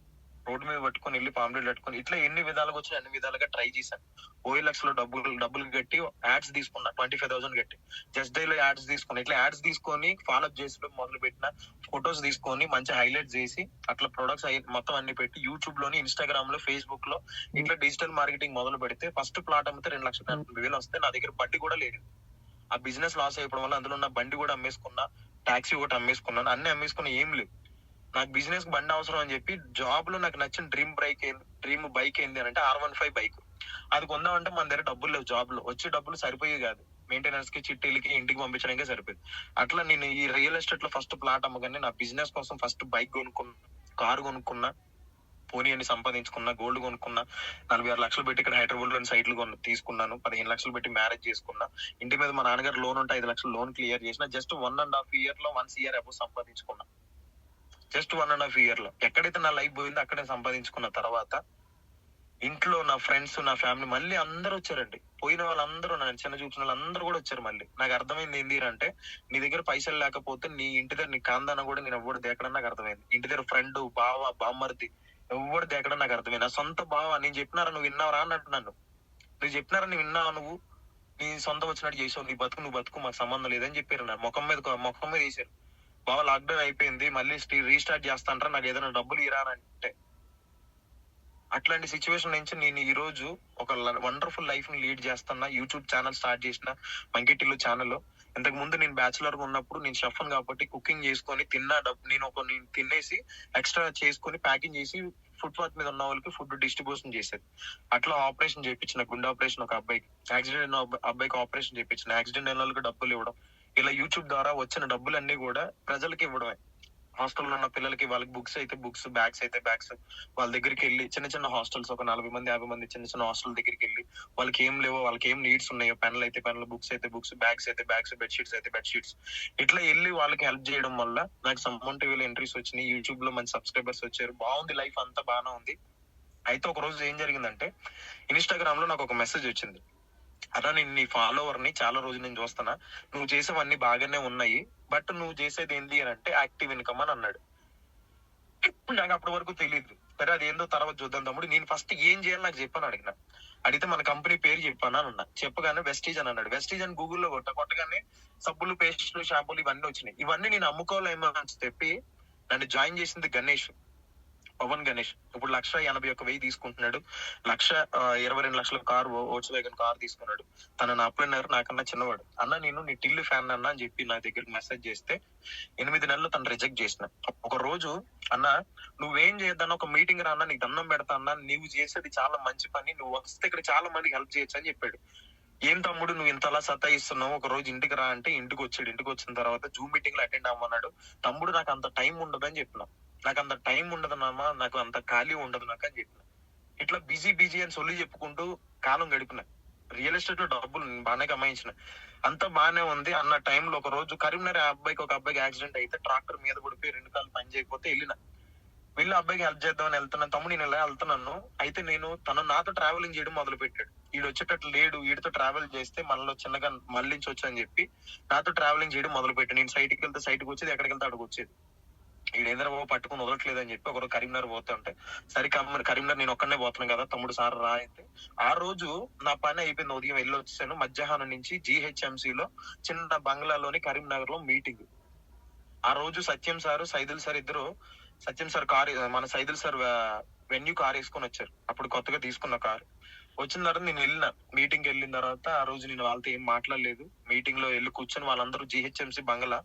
రోడ్డు మీద పట్టుకొని వెళ్ళి పాంప్లెట్ పట్టుకొని ఇట్లా ఎన్ని విధాలుగా వచ్చినా అన్ని విధాలుగా ట్రై చేశాను. OLX లో డబ్బులు కట్టి యాడ్స్ తీసుకున్నా 25,000 కట్టి. జస్ట్ డైలో యాడ్స్ తీసుకున్నా. ఇట్లా యాడ్స్ తీసుకొని ఫాలోఅప్ చేసి మొదలు పెట్టిన. ఫొటోస్ తీసుకొని మంచి హైలైట్ చేసి అట్లా ప్రొడక్ట్స్ మొత్తం అన్ని పెట్టి యూట్యూబ్ లోని, ఇన్స్టాగ్రామ్ లో, ఫేస్బుక్ లో ఇట్లా డిజిటల్ మార్కెటింగ్ మొదలు పెడితే ఫస్ట్ ప్లాట్ అమ్మితే 2,80,000 వస్తే నా దగ్గర బడ్డీ కూడా లేదు. ఆ బిజినెస్ లాస్ అయిపోవడం వల్ల అందులో ఉన్న బండి కూడా అమ్మేసుకున్నా, టాక్సీ ఒకటి అమ్మేసుకున్నాను, అన్ని అమ్మేసుకున్నా. ఏం లేవు. నాకు బిజినెస్ బండి అవసరం అని చెప్పి జాబ్ లో నాకు నచ్చిన డ్రీమ్ బైక్ ఏంది అని అంటే R15 బైక్. అది కొందామంటే మన దగ్గర డబ్బులు లేవు. జాబ్ లో వచ్చే డబ్బులు సరిపోయే కాదు, మెయింటెనెన్స్ కి, చిట్టీలకి, ఇంటికి పంపించడానికి సరిపోయింది. అట్లా నేను ఈ రియల్ ఎస్టేట్ లో ఫస్ట్ ప్లాట్ అమ్మగానే నా బిజినెస్ కోసం ఫస్ట్ బైక్ కొనుక్కున్నాను. కారు కొనుక్కున్నా, పోనీ అని సంపాదించుకున్నా, గోల్డ్ కొనుక్కున్నా, 46 లక్షలు పెట్టి ఇక్కడ హైదరాబాద్ లో సైట్లు తీసుకున్నాను, 15 లక్షలు పెట్టి మ్యారేజ్ చేసుకున్నా, ఇంటి మీద మా నాన్నగారు లోన్ ఉంటే 5 లక్షలు లోన్ క్లియర్ చేసిన, జస్ట్ 1.5 year లో 1 CR అబౌవ్ సంపాదించుకున్నా. జస్ట్ 1.5 year లో ఎక్కడైతే నా లైఫ్ పోయిందో అక్కడే సంపాదించుకున్న తర్వాత ఇంట్లో నా ఫ్రెండ్స్, నా ఫ్యామిలీ మళ్ళీ అందరూ వచ్చారండి. పోయిన వాళ్ళందరూ, నన్ను చిన్న చూసిన వాళ్ళందరూ కూడా వచ్చారు మళ్ళీ. నాకు అర్థమైంది ఏంటి అంటే, నీ దగ్గర పైసలు లేకపోతే నీ ఇంటి దగ్గర నీ కాందాన కూడా నేను ఎవ్వడు దేకడం నాకు అర్థమైంది. ఇంటి దగ్గర ఫ్రెండ్, బావ, బామ్మర్ది ఎవ్వడు దేకడం నాకు అర్థమైంది. నా సొంత బావ నేను చెప్పినారా నువ్వు విన్నావరా అన్నట్టు నన్ను. నువ్వు చెప్పినారా నువ్వు విన్నావా, నువ్వు నీ సొంతం వచ్చినట్టు చేసావు, నీ బతుకు నువ్వు బతుకు, మాకు సంబంధం లేదని చెప్పారు. నా ముఖం మీద వేసారు. బావ లాక్డౌన్ అయిపోయింది, మళ్ళీ రీస్టార్ట్ చేస్తాంటారా, నాకు ఏదైనా డబ్బులు ఇరా అని అంటే, అట్లాంటి సిచ్యువేషన్ నుంచి నేను ఈ రోజు ఒక వండర్ఫుల్ లైఫ్ ని లీడ్ చేస్తున్నా. యూట్యూబ్ ఛానల్ స్టార్ట్ చేసిన, మంకిటిల్లు ఛానల్. ఇంతకు ముందు నేను బ్యాచులర్ గా ఉన్నప్పుడు నేను షెఫ్ కాబట్టి కుకింగ్ చేసుకొని నేను తినేసి ఎక్స్ట్రా చేసుకొని ప్యాకింగ్ చేసి ఫుట్పాత్ మీద ఉన్న వాళ్ళకి ఫుడ్ డిస్ట్రిబ్యూషన్ చేసేది. అట్లా ఆపరేషన్ చేయించిన, గుండె ఆపరేషన్ ఒక అబ్బాయికి, యాక్సిడెంట్ అయిన అబ్బాయికి ఆపరేషన్ చేయించిన, యాక్సిడెంట్ అయిన వాళ్ళకి డబ్బులు ఇవ్వడం, ఇలా యూట్యూబ్ ద్వారా వచ్చిన డబ్బులన్నీ కూడా ప్రజలకి ఇవ్వడమే. హాస్టల్లో ఉన్న పిల్లలకి వాళ్ళకి బుక్స్ అయితే బుక్స్, బ్యాగ్స్ అయితే బ్యాగ్స్, వాళ్ళ దగ్గరికి వెళ్ళి చిన్న చిన్న హాస్టల్స్, ఒక 40 మంది 50 మంది చిన్న చిన్న హాస్టల్ దగ్గరికి వెళ్ళి వాళ్ళకి ఏం లేవో, వాళ్ళకి ఏం నీడ్స్ ఉన్నాయో, పెన్లు అయితే పెన్లు, బుక్స్ అయితే బుక్స్, బ్యాగ్స్ అయితే బ్యాగ్స్, బెడ్షీట్స్ అయితే బెడ్షీట్స్, ఇట్లా వెళ్ళి వాళ్ళకి హెల్ప్ చేయడం వల్ల నాకు సమ్మన్ టీవీలో ఎంట్రీస్ వచ్చినాయి, యూట్యూబ్ లో మంచి సబ్స్క్రైబర్స్ వచ్చారు, బాగుంది, లైఫ్ అంతా బాగానే ఉంది. అయితే ఒక రోజు ఏం జరిగిందంటే, ఇన్స్టాగ్రామ్ లో నాకు ఒక మెసేజ్ వచ్చింది. అలా నేను నీ ఫాలోవర్ ని చాలా రోజులు నేను చూస్తున్నా, నువ్వు చేసేవన్నీ బాగానే ఉన్నాయి, బట్ నువ్వు చేసేది ఏంటి అని అంటే యాక్టివ్ ఇన్కమ్ అని అన్నాడు. నాకు అప్పటి వరకు తెలియదు. సరే అదేందో తర్వాత చూద్దాం తమ్ముడు, నేను ఫస్ట్ ఏం చేయాలి నాకు చెప్పాను అడిగిన. అడిగితే మన కంపెనీ పేరు చెప్పాను అని అన్నా. చెప్పగానే వెస్టీజ్ అని అన్నాడు. వెస్టీజ్ అని గూగుల్లో కొట్టగానే సబ్బులు, పేస్టులు, షాంపూలు ఇవన్నీ వచ్చినాయి. ఇవన్నీ నేను అమ్ముకోవాలేమో అని చెప్పి నన్ను జాయిన్ చేసింది గణేష్, పవన్ గణేష్. ఇప్పుడు 1,81,000 తీసుకుంటున్నాడు. 1,22 లక్షల కారు, వోల్క్స్ వ్యాగన్ కార్ తీసుకున్నాడు. తన నా అప్లైనర్, నాకన్నా చిన్నవాడు. అన్న నేను నీ టిల్లు ఫ్యాన్ అన్న అని చెప్పి నా దగ్గరికి మెసేజ్ చేస్తే 8 నెలలు తను రిజెక్ట్ చేసిన. ఒక రోజు అన్న నువ్వేం చేయొద్దన్న, ఒక మీటింగ్ రా అన్న, నీకు దండం పెడతా అన్న, నువ్వు చేసేది చాలా మంచి పని, నువ్వు వస్తే ఇక్కడ చాలా మందికి హెల్ప్ చేయొచ్చు అని చెప్పాడు. ఏం తమ్ముడు నువ్వు ఇంతలా సతాయిస్తున్నావు, ఒక రోజు ఇంటికి రా అంటే ఇంటికి వచ్చాడు. ఇంటికి వచ్చిన తర్వాత జూమ్ మీటింగ్ లో అటెండ్ అవ్వమన్నాడు. తమ్ముడు నాకు అంత టైం ఉండదని చెప్పిన. నాకు అంత టైం ఉండదు నాన్న, నాకు అంత ఖాళీ ఉండదు నాకు అని చెప్పిన. ఇట్లా బిజీ అని సొల్లి చెప్పుకుంటూ కాలం గడిపిన. రియల్ ఎస్టేట్ లో డబ్బులు బాగానే కమాయించిన, అంత బాగానే ఉంది అన్న టైంలో ఒక రోజు కరీంనగర్ ఒక అబ్బాయికి యాక్సిడెంట్ అయితే ట్రాక్టర్ మీద పడిపోయి 2 కాళ్ళు పని చేయకపోతే వెళ్ళిన. వెళ్ళి అబ్బాయికి హెల్ప్ చేద్దామని వెళ్తున్నాను. తమ్ముడు నేను ఇలా వెళ్తున్నాను. అయితే తను నాతో ట్రావెలింగ్ చేయడం మొదలు పెట్టాడు. ఈడు వచ్చేటట్లు లేడు, వీడితో ట్రావెల్ చేస్తే మనలో చిన్నగా మళ్ళించవచ్చు అని చెప్పి నాతో ట్రావెలింగ్ చేయడం మొదలు పెట్టాడు. నేను సైట్కి వెళ్తే సైట్కి వచ్చేది, ఎక్కడికి వెళ్తే అక్కడికి వచ్చేది. ఈడేంద్ర బాబు పట్టుకుని వదలట్లేదు అని చెప్పి ఒకరు కరీంనగర్ పోతా ఉంటే, సరే కరీంనగర్ నేను ఒక్కనే పోతున్నాను కదా తమ్ముడు, సార్ రా అయితే. ఆ రోజు నా పని అయిపోయింది, ఉదయం వెళ్ళి వచ్చాను. మధ్యాహ్నం నుంచి GHMC లో చిన్న బంగ్లాలోని కరీంనగర్ లో మీటింగ్. ఆ రోజు సత్యం సార్, సైదుల్ సార్ ఇద్దరు, సత్యం సార్ కార్, మన సైదుల్ సార్ వెన్యూ కార్ వేసుకొని వచ్చారు. అప్పుడు కొత్తగా తీసుకున్న కారు వచ్చిన తర్వాత నేను మీటింగ్ వెళ్ళిన తర్వాత ఆ రోజు నేను వాళ్ళతో ఏం మాట్లాడలేదు. మీటింగ్ లో వెళ్ళి కూర్చొని వాళ్ళందరూ GHMC బంగ్లా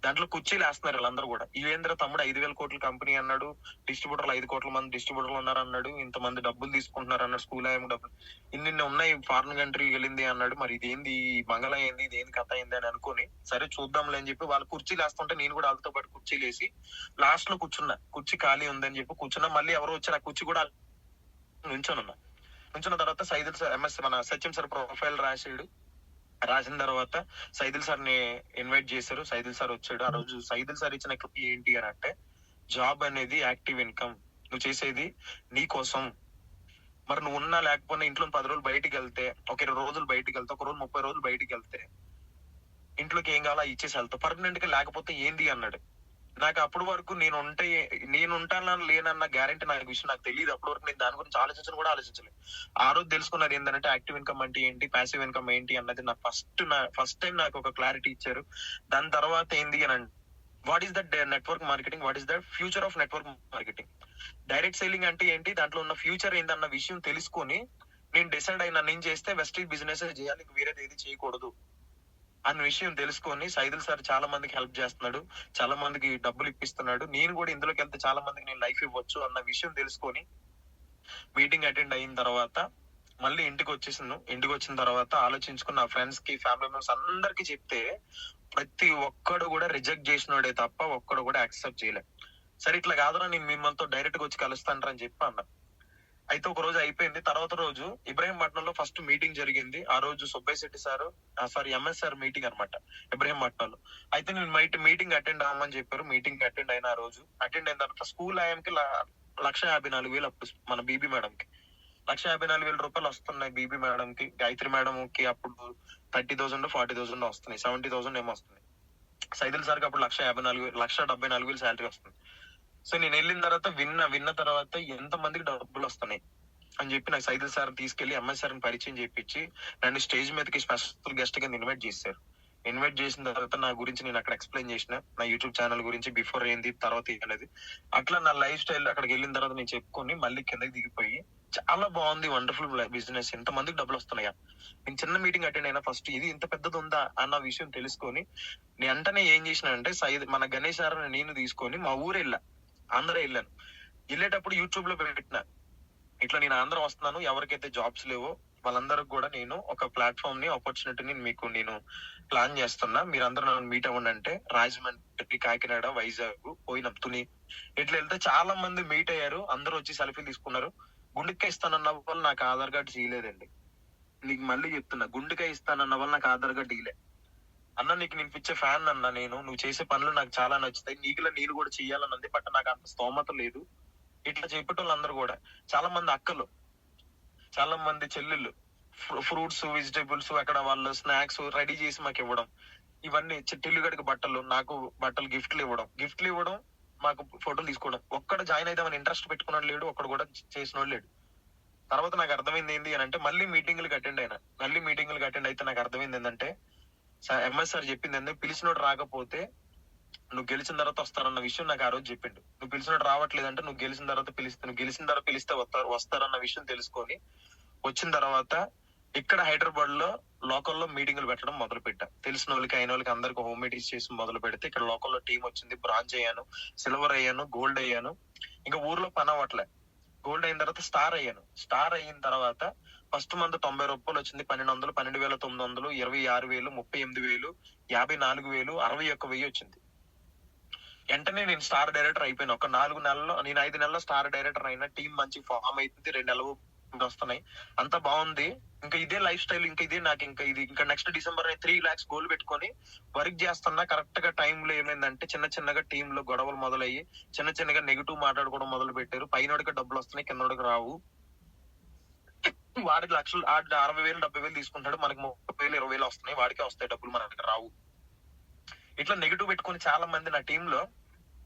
దాంట్లో కుర్చీలు వేస్తున్నారు వాళ్ళందరూ కూడా. ఇవేంద్ర తమ్ముడు 5,000 కోట్ల కంపెనీ అన్నాడు, డిస్ట్రిబ్యూటర్లు 5 కోట్ల మంది డిస్ట్రిబ్యూటర్లు ఉన్నారు అన్నాడు, ఇంతమంది డబ్బులు తీసుకుంటున్నారు అన్నాడు, స్కూల్ అయ్యే డబ్బులు ఇన్ని ఉన్నాయి, ఫారిన్ కంట్రీ వెళ్ళింది అన్నాడు. మరి ఇదేంది, ఈ బంగ్లా ఏంది, ఇదేంది కథ అయింది అని అనుకుని సరే చూద్దాంలే అని చెప్పి వాళ్ళు కుర్చీలు వేస్తుంటే నేను కూడా వాళ్ళతో పాటు కుర్చీలు వేసి లాస్ట్ లో కూర్చున్నా. కుర్చీ ఖాళీ ఉందని చెప్పి కూర్చున్నా. మళ్ళీ ఎవరో వచ్చారు, ఆ కుర్చీ కూడా నుంచోనున్నా. నుంచున్న తర్వాత సైదుల్ సార్ మన సత్యం సార్ ప్రొఫైల్ రాసిన తర్వాత సైదుల్ సార్ ని ఇన్వైట్ చేశారు. సైదుల్ సార్ వచ్చాడు. ఆ రోజు సైదుల్ సార్ ఇచ్చిన క్లిప్ ఏంటి అని అంటే, జాబ్ అనేది యాక్టివ్ ఇన్కమ్, నువ్వు చేసేది నీ కోసం. మరి నువ్వు ఉన్నా లేకపోయినా ఇంట్లో 10 రోజులు బయటికి వెళ్తే, ఒక 20 రోజులు బయటికి వెళ్తే, ఒక రోజు 30 రోజులు బయటికి వెళ్తే ఇంట్లోకి ఏం కావాలో ఇచ్చేసి వెళ్తావు, పర్మనెంట్ గా లేకపోతే ఏంది అన్నాడు. నాకు అప్పటి వరకు నేను ఉంటానా లేనన్న గ్యారెంటీ నాకు విషయం నాకు తెలియదు. అప్పటి వరకు నేను దాని గురించి ఆలోచించలేదు. ఆ రోజు తెలుసుకున్నది ఏంటంటే యాక్టివ్ ఇన్కమ్ అంటే ఏంటి, ప్యాసివ్ ఇన్కమ్ ఏంటి అన్నది నాకు ఫస్ట్ టైం నాకు ఒక క్లారిటీ ఇచ్చారు. దాని తర్వాత ఏంది అని అంటే, what is that network marketing, what is that future of network marketing, direct selling అంటే ఏంటి, దాంట్లో ఉన్న ఫ్యూచర్ ఏందన్న విషయం తెలుసుకొని నేను డిసైడ్ అయినా, నేను చేస్తే వెస్టీజ్ బిజినెస్ చేయాలి, వేరేది ఏది చేయకూడదు అన్న విషయం తెలుసుకొని సైదుల్ సార్ చాలా మందికి హెల్ప్ చేస్తున్నాడు, చాలా మందికి డబ్బులు ఇప్పిస్తున్నాడు. నేను కూడా ఇందులోకి వెళ్తే చాలా మందికి నేను లైఫ్ ఇవ్వచ్చు అన్న విషయం తెలుసుకొని మీటింగ్ అటెండ్ అయిన తర్వాత మళ్ళీ ఇంటికి వచ్చిన తర్వాత ఆలోచించుకుని నా ఫ్రెండ్స్ కి, ఫ్యామిలీ మెంబర్స్ అందరికి చెప్తే ప్రతి ఒక్కడు కూడా రిజెక్ట్ చేసినోడే తప్ప ఒక్కడు కూడా యాక్సెప్ట్ చేయలే. సరే ఇట్లా కాదురా, నేను మిమ్మల్తో డైరెక్ట్ గా వచ్చి కలుస్తాను అని చెప్పి అన్నా. అయితే ఒక రోజు అయిపోయింది. తర్వాత రోజు ఇబ్రహీంపట్నంలో ఫస్ట్ మీటింగ్ జరిగింది. ఆ రోజు Subbaiah Shetty sir MS sir meeting అనమాట ఇబ్రహీంపట్నంలో. అయితే నేను మీటింగ్ అటెండ్ అవ్వమని చెప్పారు. మీటింగ్ అటెండ్ అయిన ఆ రోజు అటెండ్ అయిన తర్వాత స్కూల్ ఆయంకి 1,54,000 అప్పుడు మన బీబీ మేడం కి 1,54,000 వస్తున్నాయి. బీబీ మేడం కి, గాయత్రి మేడం కి అప్పుడు 30,000 40,000 వస్తున్నాయి, 70,000 ఏమో వస్తున్నాయి. సైదుల్ సార్కి అప్పుడు 1,74,000 శాలరీ వస్తుంది. సో నేను వెళ్ళిన తర్వాత విన్న తర్వాత ఎంత మందికి డబ్బులు వస్తున్నాయి అని చెప్పి నాకు సైదుల్ సార్ తీసుకెళ్లి ఎంఎస్ సార్ పరిచయం చేయించి నన్ను స్టేజ్ మీదకి స్పెషల్ గెస్ట్ గా ఇన్వైట్ చేశారు. ఇన్వైట్ చేసిన తర్వాత నా గురించి నేను అక్కడ ఎక్స్ప్లెయిన్ చేసిన, నా యూట్యూబ్ ఛానల్ గురించి, బిఫోర్ ఏంది తర్వాత ఏంటనేది. అట్లా నా లైఫ్ స్టైల్ అక్కడికి వెళ్ళిన తర్వాత నేను చెప్పుకొని మళ్ళీ కిందకి దిగిపోయి చాలా బాగుంది, వండర్ఫుల్ బిజినెస్, ఎంత మందికి డబ్బులు వస్తున్నాయా. నేను చిన్న మీటింగ్ అటెండ్ అయినా ఫస్ట్ ఇది ఇంత పెద్దది ఉందా అన్న విషయం తెలుసుకొని నేను వెంటనే ఏం చేసినానంటే మన గణేష్ సార్ నేను తీసుకొని మా ఊరు ఆంధ్ర వెళ్ళాను. వెళ్ళేటప్పుడు యూట్యూబ్ లో పెట్టిన, ఇట్లా నేను ఆంధ్ర వస్తున్నాను, ఎవరికైతే జాబ్స్ లేవో వాళ్ళందరికి కూడా నేను ఒక ప్లాట్ఫామ్ ని, ఆపర్చునిటీని మీకు నేను ప్లాన్ చేస్తున్నా, మీరందరూ నన్ను మీట్ అవ్వండి అంటే రాజమండ్రి, కాకినాడ, వైజాగ్ పోయినాం, తుని ఇట్లా వెళ్తే చాలా మంది మీట్ అయ్యారు. అందరూ వచ్చి సెల్ఫీలు తీసుకున్నారు. గుండెకాయ ఇస్తానన్న వాళ్ళు నాకు ఆధార్ కార్డు చేయలేదండి. నీకు మళ్ళీ చెప్తున్నా, గుండెకాయ ఇస్తానన్న వాళ్ళు నాకు ఆధార్ కార్డు ఇలే. అన్న నీకు నేను పిచ్చే ఫ్యాన్ అన్న, నువ్వు చేసే పనులు నాకు చాలా నచ్చుతాయి, నీకులా నేను కూడా చెయ్యాలన్నది, బట్ నాకు అంత స్తోమత లేదు. ఇట్లా చెప్పేటోళ్ళు అందరూ కూడా చాలా మంది అక్కలు, చాలా మంది చెల్లెళ్ళు ఫ్రూట్స్, వెజిటేబుల్స్, అక్కడ వాళ్ళు స్నాక్స్ రెడీ చేసి మాకు ఇవ్వడం, ఇవన్నీ టిల్లుగడికి బట్టలు, నాకు బట్టలు గిఫ్ట్లు ఇవ్వడం, మాకు ఫోటోలు తీసుకోవడం. ఒక్కడ జాయిన్ అయిదామని ఇంట్రెస్ట్ పెట్టుకున్నాడు లేడు, ఒక్కడు కూడా చేసినోడు లేడు. తర్వాత నాకు అర్థమైంది ఏంటి అని అంటే మళ్ళీ మీటింగ్లకు అటెండ్ అయితే నాకు అర్థమైంది ఏంటంటే ఎంఎస్ సార్ చెప్పింది ఏంటంటే పిలిచినోడు రాకపోతే నువ్వు గెలిచిన తర్వాత వస్తారన్న విషయం నాకు ఆ రోజు చెప్పిండు. నువ్వు పిలిచినట్టు రావట్లేదంటే నువ్వు గెలిచిన తర్వాత పిలిస్తే వస్తారన్న విషయం తెలుసుకొని వచ్చిన తర్వాత ఇక్కడ హైదరాబాద్ లో లోకల్లో మీటింగ్లు పెట్టడం మొదలు పెట్టా. తెలిసిన వాళ్ళకి, అయిన వాళ్ళకి అందరికి హోమ్ మీటింగ్స్ చేసి మొదలు పెడితే ఇక్కడ లోకల్లో టీం వచ్చింది. బ్రాంజ్ అయ్యాను, సిల్వర్ అయ్యాను, గోల్డ్ అయ్యాను. ఇంకా ఊర్లో పని అవ్వట్లే. గోల్డ్ అయిన తర్వాత స్టార్ అయ్యాను. స్టార్ అయిన తర్వాత ఫస్ట్ మంత్ 90 రూపాయలు వచ్చింది, 1200, 12,900, 26,000, 38,000, 54,000, 61,000 వచ్చింది. వెంటనే నేను స్టార్ డైరెక్టర్ అయిపోయాను. ఒక 4 నెలల్లో, నేను 5 నెలల్లో స్టార్ డైరెక్టర్ అయినా. టీం మంచి ఫామ్ అవుతుంది, 2 నెలలు వస్తున్నాయి, అంత బాగుంది. ఇంకా ఇదే లైఫ్ స్టైల్, ఇంకా ఇదే నాకు, ఇంకా నెక్స్ట్ డిసెంబర్ 3 lakhs గోల్ పెట్టుకొని వర్క్ చేస్తున్నా. కరెక్ట్ గా టైం లో ఏమైందంటే చిన్నగా టీమ్ లో గొడవలు మొదలయ్యి చిన్నగా నెగిటివ్ మాట్లాడుకోవడం మొదలు పెట్టారు. పైనోడికి డబ్బులు వస్తున్నాయి, కిందోడికి రావు. వాడికి లక్షలు 60,000 70,000 తీసుకుంటాడు, మనకి 30,000 20,000 వస్తున్నాయి, వాడికే వస్తాయి డబ్బులు, మనకి రావు. ఇట్లా నెగిటివ్ పెట్టుకుని చాలా మంది నా టీమ్ లో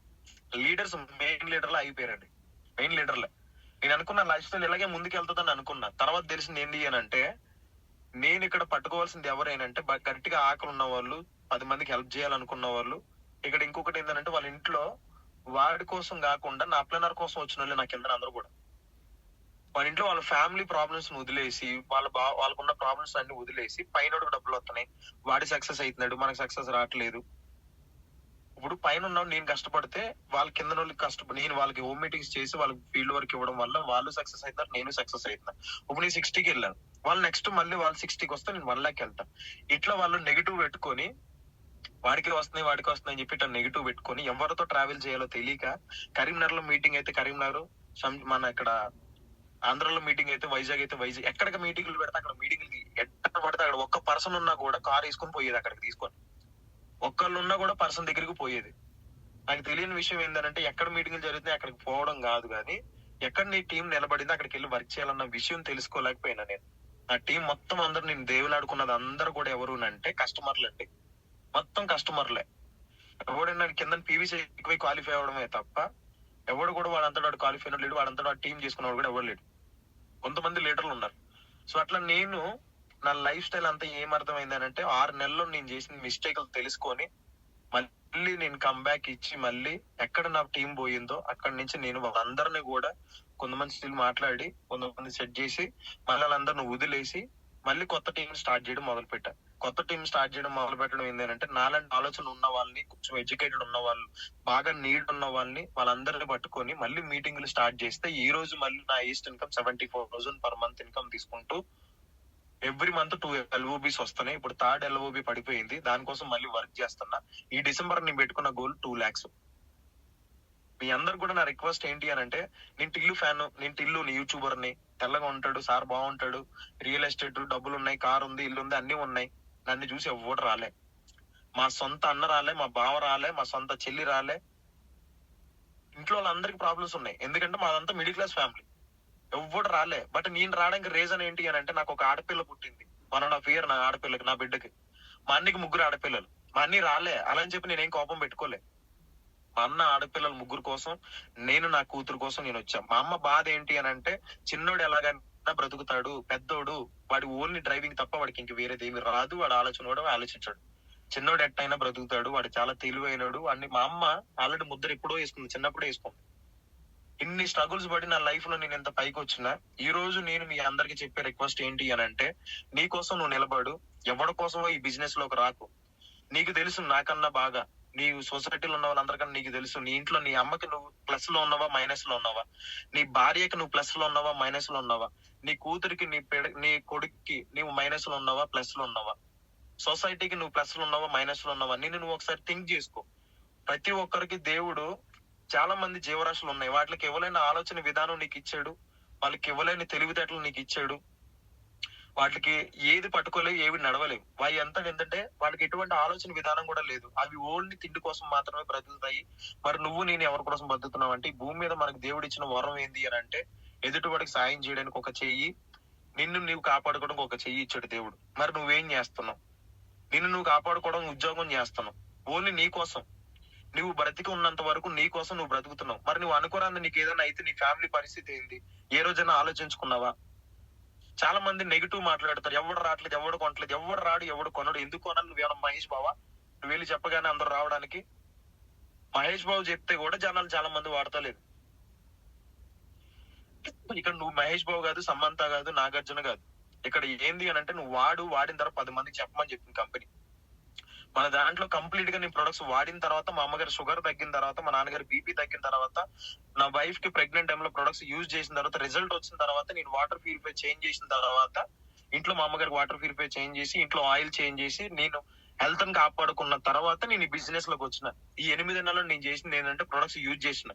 లీడర్స్ మెయిన్ లీడర్లు అయిపోయారండి. మెయిన్ లీడర్లే. నేను అనుకున్న లైఫ్ స్టైల్ ఇలాగే ముందుకు వెళ్తుందని అనుకున్నా. తర్వాత తెలిసింది ఏంటి అని అంటే నేను ఇక్కడ పట్టుకోవాల్సింది ఎవరైనంటే గట్టిగా ఆకలి ఉన్న వాళ్ళు, 10 మందికి హెల్ప్ చేయాలనుకున్న వాళ్ళు. ఇక్కడ ఇంకొకటి ఏంటంటే వాళ్ళ ఇంట్లో వాడి కోసం కాకుండా నా ప్లానర్ కోసం వచ్చిన వాళ్ళు నాకు కింద అందరూ కూడా. వాళ్ళ ఇంట్లో వాళ్ళ ఫ్యామిలీ ప్రాబ్లమ్స్ వదిలేసి, వాళ్ళకున్న ప్రాబ్లమ్స్ అన్ని వదిలేసి పైన డబ్బులు వస్తున్నాయి, వాడి సక్సెస్ అవుతున్నాడు, మనకు సక్సెస్ రావట్లేదు. ఇప్పుడు పైన ఉన్నవాడు నేను కష్టపడితే వాళ్ళ కింద వాళ్ళకి నేను వాళ్ళకి హోమ్ మీటింగ్స్ చేసి వాళ్ళకి ఫీల్డ్ వర్క్ ఇవ్వడం వల్ల వాళ్ళు సక్సెస్ అవుతారు, నేను సక్సెస్ అవుతున్నా. ఇప్పుడు నేను 60కి వెళ్ళాను, వాళ్ళు నెక్స్ట్ మళ్ళీ వాళ్ళు 60కి వస్తే నేను 1 lakh వెళ్తాను. ఇట్లా వాళ్ళు నెగిటివ్ పెట్టుకొని వాడికి వస్తున్నాయి అని చెప్పి ఇట్లా నెగిటివ్ పెట్టుకొని ఎవరితో ట్రావెల్ చేయాలో తెలియక, కరీంనగర్ లో మీటింగ్ అయితే కరీంనగర్, మన ఇక్కడ ఆంధ్రలో మీటింగ్ అయితే వైజాగ్, ఎక్కడికి మీటింగ్లు పెడితే అక్కడ మీటింగ్లు ఎక్కడ పడితే అక్కడ ఒక్క పర్సన్ ఉన్నా కూడా కార్ వేసుకొని పోయేది, అక్కడికి తీసుకొని ఒక్కళ్ళు ఉన్నా కూడా పర్సన్ దగ్గరికి పోయేది. నాకు తెలియని విషయం ఏంటంటే ఎక్కడ మీటింగ్లు జరుగుతున్నాయి అక్కడికి పోవడం కాదు, కానీ ఎక్కడ నీ టీం నిలబడింది అక్కడికి వెళ్ళి వర్క్ చేయాలన్న విషయం తెలుసుకోలేకపోయినా నేను. నా టీం మొత్తం అందరు నేను దేవులాడుకున్నది అందరూ కూడా ఎవరు అంటే కస్టమర్లు అండి, మొత్తం కస్టమర్లే. ఎవడన్నా కింద పీవీసీ ఎక్కువ క్వాలిఫై అవడమే తప్ప ఎవడు కూడా వాడంతా వాడు క్వాలిఫై అయిన లేడు, వాడంతా వాడు టీం చేసుకున్నవాడు కూడా ఎవరు లేడు. కొంతమంది లీడర్లు ఉన్నారు. సో అట్లా నేను నా లైఫ్ స్టైల్ అంతా ఏమర్థమైంది అని అంటే 6 నెలల్లో నేను చేసిన మిస్టేక్లు తెలుసుకొని మళ్ళీ నేను కంబ్యాక్ ఇచ్చి మళ్ళీ ఎక్కడ నా టీం పోయిందో అక్కడి నుంచి నేను వాళ్ళందరినీ కూడా కొంతమంది మాట్లాడి కొంతమంది సెట్ చేసి మళ్ళీ వాళ్ళందరిని వదిలేసి మళ్ళీ కొత్త టీం స్టార్ట్ చేయడం మొదలు పెట్టా. కొత్త టీం స్టార్ట్ చేయడం మొదలు పెట్టడం ఏంటంటే నాలాంటి ఆలోచన ఉన్న వాళ్ళని, కొంచెం ఎడ్యుకేటెడ్ ఉన్న వాళ్ళు, బాగా నీడ్ ఉన్న వాళ్ళని, వాళ్ళందరినీ పట్టుకొని మళ్ళీ మీటింగ్లు స్టార్ట్ చేస్తే ఈ రోజు మళ్ళీ నా east income 74,000 per month income తీసుకుంటూ ఎవ్రీ మంత్ 2 LOBs వస్తున్నాయి. ఇప్పుడు 3rd LOB పడిపోయింది, దానికోసం మళ్ళీ వర్క్ చేస్తున్నా. ఈ డిసెంబర్ నేను పెట్టుకున్న గోల్ 2 lakhs. మీ అందరు కూడా నా రిక్వెస్ట్ ఏంటి అని అంటే, నేను టిల్లు ఫ్యాన్, నేను టిల్లు యూట్యూబర్ ని, తెల్లగా ఉంటాడు సార్, బాగుంటాడు, రియల్ ఎస్టేట్, డబ్బులు ఉన్నాయి, కారు ఉంది, ఇల్లు ఉంది, అన్ని ఉన్నాయి. నన్ను చూసి ఎవ్వడు రాలే, మా సొంత అన్న రాలే, మా బావ రాలే, మా సొంత చెల్లి రాలే. ఇంట్లో వాళ్ళందరికి ప్రాబ్లమ్స్ ఉన్నాయి, ఎందుకంటే మాదంతా మిడిల్ క్లాస్ ఫ్యామిలీ. ఎవ్వడు రాలే. బట్ నేను రావడానికి రీజన్ ఏంటి అని అంటే, నాకు ఒక ఆడపిల్ల పుట్టింది 1.5 year నా ఆడపిల్లకి, నా బిడ్డకి. మా అన్నకి 3 ఆడపిల్లలు. మా అన్ని రాలే అలా అని చెప్పి నేనేం కోపం పెట్టుకోలే. మా అన్న ఆడపిల్లల 3 కోసం, నేను నా కూతురు కోసం నేను వచ్చా. మా అమ్మ బాధ ఏంటి అని అంటే, చిన్నోడు ఎలాగైనా బ్రతుకుతాడు, పెద్దోడు, వాడి ఓన్లీ డ్రైవింగ్ తప్ప వాడికి ఇంక వేరేది ఏమి రాదు, వాడు ఆలోచన కూడా ఆలోచించాడు. చిన్నోడు ఎట్టయినా బ్రతుకుతాడు, వాడు చాలా తెలివైనడు అని మా అమ్మ ఆల్రెడీ ముద్ర ఎప్పుడో వేసుకుంది, చిన్నప్పుడే వేసుకుంది. ఇన్ని స్ట్రగుల్స్ పడి నా లైఫ్ లో నేను ఎంత పైకి వచ్చినా, ఈ రోజు నేను మీ అందరికి చెప్పే రిక్వెస్ట్ ఏంటి అని అంటే, నీ కోసం నువ్వు నిలబడు, ఎవరి కోసమో ఈ బిజినెస్ లోకి రాకు. నీకు తెలుసు నాకన్నా బాగా, నీ సొసైటీలో ఉన్న వాళ్ళందరికన్నా నీకు తెలుసు, నీ ఇంట్లో నీ అమ్మకి నువ్వు ప్లస్ లో ఉన్నావా, మైనస్ లో ఉన్నావా, నీ భార్యకి నువ్వు ప్లస్ లో ఉన్నావా, మైనస్ లో ఉన్నావా, నీ కూతురికి, నీ కొడుక్కి నువ్వు మైనస్ లో ఉన్నావా, ప్లస్ లో ఉన్నావా, సొసైటీకి నువ్వు ప్లస్ లో ఉన్నావా, మైనస్ లో ఉన్నావా, నిన్ను నువ్వు ఒకసారి థింక్ చేసుకో. ప్రతి ఒక్కరికి దేవుడు చాలా మంది జీవరాశులు ఉన్నాయి, వాటికి ఇవ్వలేని ఆలోచన విధానం నీకు ఇచ్చాడు, వాళ్ళకి ఇవ్వలేని తెలివితేటలు నీకు ఇచ్చాడు, వాటికి ఏది పట్టుకోలేవు, ఏవి నడవలేవు. వాటి అంతా ఏంటంటే వాళ్ళకి ఎటువంటి ఆలోచన విధానం కూడా లేదు, అవి ఓన్లీ తిండి కోసం మాత్రమే బ్రతుకుతాయి. మరి నువ్వు నేను ఎవరి కోసం బ్రతుకుతున్నావు అంటే, ఈ భూమి మీద మనకు దేవుడు ఇచ్చిన వరం ఏంది అని అంటే, ఎదుటి వాడికి సాయం చేయడానికి ఒక చెయ్యి, నిన్ను నువ్వు కాపాడుకోవడానికి ఒక చెయ్యి ఇచ్చాడు దేవుడు. మరి నువ్వేం చేస్తున్నావు? నిన్ను నువ్వు కాపాడుకోవడం ఉద్యోగం చేస్తున్నావు, ఓన్లీ నీ కోసం. నువ్వు బ్రతికి ఉన్నంత వరకు నీ కోసం నువ్వు బ్రతుకుతున్నావు. మరి నువ్వు అనుకోరాంది నీకు ఏదైనా అయితే నీ ఫ్యామిలీ పరిస్థితి ఏంది? ఏ రోజైనా ఆలోచించుకున్నావా? చాలా మంది నెగిటివ్ మాట్లాడతారు, ఎవడు రావట్లేదు, ఎవడు కొనట్లేదు, ఎవడు రాడు, ఎవడు కొనడు, ఎందుకు కొనాలి, నువ్వేమన్నా మహేష్ బావా నువ్వు వెళ్ళి చెప్పగానే అందరు రావడానికి? మహేష్ బాబు చెప్తే కూడా జనాలు చాలా మంది వాడతలేదు. ఇక్కడ నువ్వు మహేష్ బాబు కాదు, సమంత కాదు, నాగార్జున కాదు. ఇక్కడ ఏంది అని అంటే, నువ్వు వాడిన తర్వాత 10 మందికి చెప్పమని చెప్పింది కంపెనీ. మన దాంట్లో కంప్లీట్ గా నీ ప్రొడక్ట్స్ వాడిన తర్వాత, మా అమ్మగారి షుగర్ తగ్గిన తర్వాత, మా నాన్నగారి బీపీ తగ్గిన తర్వాత, నా వైఫ్ కి ప్రెగ్నెంట్ టైమ్ లో ప్రొడక్ట్స్ యూజ్ చేసిన తర్వాత, రిజల్ట్ వచ్చిన తర్వాత, నేను వాటర్ ప్యూరిఫై చేంజ్ చేసిన తర్వాత, ఇంట్లో మా అమ్మగారికి వాటర్ ప్యూరిఫై చేంజ్ చేసి, ఇంట్లో ఆయిల్ చేంజ్ చేసి, నేను హెల్త్ ని కాపాడుకున్న తర్వాత నేను ఈ బిజినెస్ లోకి వచ్చిన. ఈ 8 నెలలు నేను చేసింది ఏంటంటే, ప్రొడక్ట్స్ యూజ్ చేసిన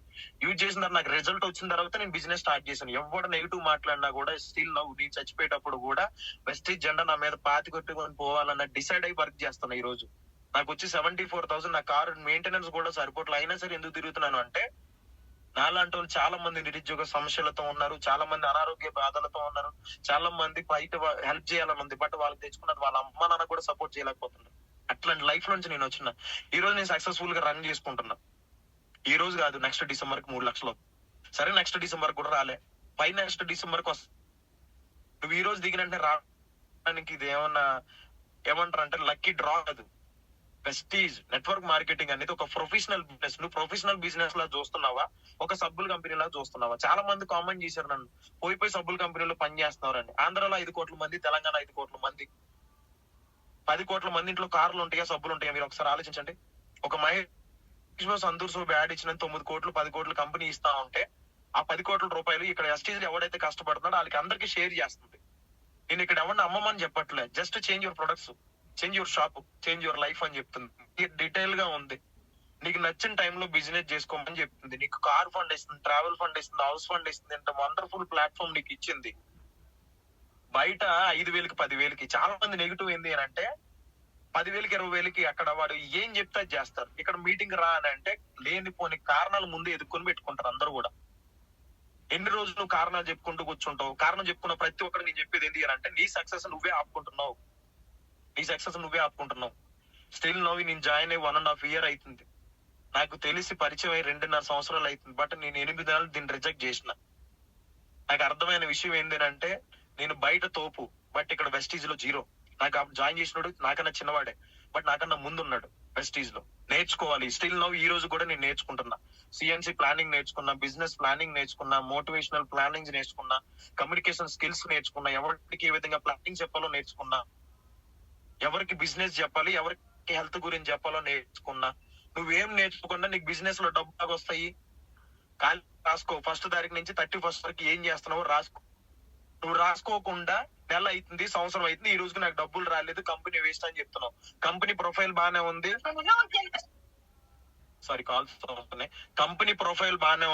తర్వాత నాకు రిజల్ట్ వచ్చిన తర్వాత నేను బిజినెస్ స్టార్ట్ చేశాను. ఎవరు నెగిటివ్ మాట్లాడినా కూడా స్టిల్ నవ్వు, నేను చచ్చిపోయేటప్పుడు కూడా వెస్టీజ్ జెండా నా మీద పాతి కొట్టుకొని పోవాలన్న డిసైడ్ అయి వర్క్ చేస్తున్నా. ఈ రోజు నాకు వచ్చి 74,000, నా కారు మెయింటెనెన్స్ కూడా సరిపోట్లు, అయినా సరే ఎందుకు తిరుగుతున్నాను అంటే, నాలాంటి వాళ్ళు చాలా మంది నిరుద్యోగ సమస్యలతో ఉన్నారు, చాలా మంది అనారోగ్య బాధలతో ఉన్నారు, చాలా మంది బయట హెల్ప్ చేయాలని ఉంది, బట్ వాళ్ళకి తెచ్చుకున్నది వాళ్ళ అమ్మ నాన్న కూడా సపోర్ట్ చేయలేకపోతున్నారు. అట్లాంటి లైఫ్ నుంచి నేను వచ్చిన. ఈ రోజు నేను సక్సెస్ఫుల్ గా రన్ చేసుకుంటున్నా. ఈ రోజు కాదు, నెక్స్ట్ డిసెంబర్ కి 3 లక్షలు. సరే నెక్స్ట్ డిసెంబర్ కూడా రాలే, నెక్స్ట్ డిసెంబర్ కి వస్తా. నువ్వు ఈ రోజు దిగినంటే రావడానికి ఇది ఏమంటారు అంటే, లక్కీ డ్రా కాదు. వెస్టీజ్ నెట్వర్క్ మార్కెటింగ్ అనేది ఒక ప్రొఫెషనల్ బిజినెస్. నువ్వు ప్రొఫెషనల్ బిజినెస్ లా చూస్తున్నావా, ఒక సబ్బుల కంపెనీ లా చూస్తున్నావా? చాలా మంది కామెంట్ చేశారు నన్ను, పోయి సబ్బుల కంపెనీలో పని చేస్తున్నారని. ఆంధ్రాలో 5 కోట్ల మంది, తెలంగాణ 5 కోట్ల మంది, 10 కోట్ల మంది ఇంట్లో కార్లు ఉంటాయా, సబ్బులు ఉంటాయా? మీరు ఒకసారి ఆలోచించండి. ఒక మహేష్ సంతూర్ సోప్ యాడ్ ఇచ్చిన 9 కోట్లు 10 కోట్ల కంపెనీ ఇస్తా ఉంటే, ఆ 10 కోట్ల రూపాయలు ఇక్కడ ఎస్టీజ్ ఎవడైతే కష్టపడుతున్నాడో వాళ్ళకి అందరికీ షేర్ చేస్తుంది. నేను ఇక్కడ ఎవరిని అమ్మమని చెప్పట్లే, just change your products, change your shop, change your life అని చెప్తుంది. డీటెయిల్ గా ఉంది. నీకు నచ్చిన టైంలో బిజినెస్ చేసుకోమని చెప్తుంది. నీకు కార్ ఫండ్ ఇస్తుంది, ట్రావెల్ ఫండ్ ఇస్తుంది, హౌస్ ఫండ్ ఇస్తుంది. ఇంత వండర్ఫుల్ ప్లాట్ఫామ్ నీకు ఇచ్చింది. బయట 5,000కి 10,000కి చాలా మంది నెగిటివ్ ఏంది అని అంటే, 10,000కి 20,000కి అక్కడ వాడు ఏం చెప్తే చేస్తారు. ఇక్కడ మీటింగ్ రా అని అంటే లేనిపోని కారణాలు ముందే ఎదుర్కొని పెట్టుకుంటారు అందరూ కూడా. ఎన్ని రోజులు నువ్వు కారణాలు చెప్పుకుంటూ కూర్చుంటావు? కారణం చెప్పుకున్న ప్రతి ఒక్కరు నేను చెప్పేది ఏంటి అని అంటే, నీ సక్సెస్ నువ్వే ఆపుకుంటున్నావు, నీ సక్సెస్ నువ్వే ఆపుకుంటున్నావు. స్టిల్ నవ్వు నేను జాయిన్ అయ్యి 1.5 year అవుతుంది. నాకు తెలిసి పరిచయం అయ్యి 2.5 సంవత్సరాలు అవుతుంది. బట్ నేను 8 నెలలు దీన్ని రిజెక్ట్ చేసిన. నాకు అర్థమైన విషయం ఏంటంటే, నేను బయట తోపు, బట్ ఇక్కడ వెస్టీజ్ లో జీరో. నాకు జాయిన్ చేసినాడు నాకన్నా చిన్నవాడే, బట్ నాకన్నా ముందు ఉన్నాడు వెస్టీజ్ లో. నేర్చుకోవాలి. స్టిల్ నవ్వు ఈ రోజు కూడా నేను నేర్చుకుంటున్నా. సిఎన్సి ప్లానింగ్ నేర్చుకున్నా, బిజినెస్ ప్లానింగ్ నేర్చుకున్నా, మోటివేషనల్ ప్లానింగ్ నేర్చుకున్నా, కమ్యూనికేషన్ స్కిల్స్ నేర్చుకున్నా, ఎవరికి ఏ విధంగా ప్లానింగ్ చెప్పాలో నేర్చుకున్నా, ఎవరికి బిజినెస్ చెప్పాలి, ఎవరికి హెల్త్ గురించి చెప్పాలో నేర్చుకున్నా. నువ్వేం నేర్చుకున్నా నీకు బిజినెస్ లో డబ్బు బాగా వస్తాయి. కానీ రాసుకో, 1st తారీఖు నుంచి 31st వరకు ఏం చేస్తున్నావు రాసుకో. నువ్వు రాసుకోకుండా నెల అవుతుంది, సంవత్సరం అవుతుంది, ఈ రోజుకి నాకు డబ్బులు రాలేదు, కంపెనీ వేస్ట్ అని చెప్తున్నావు. కంపెనీ ప్రొఫైల్ బాగానే ఉంది, సారీ కాల్స్ వస్తున్నాయి. కంపెనీ ప్రొఫైల్ బానే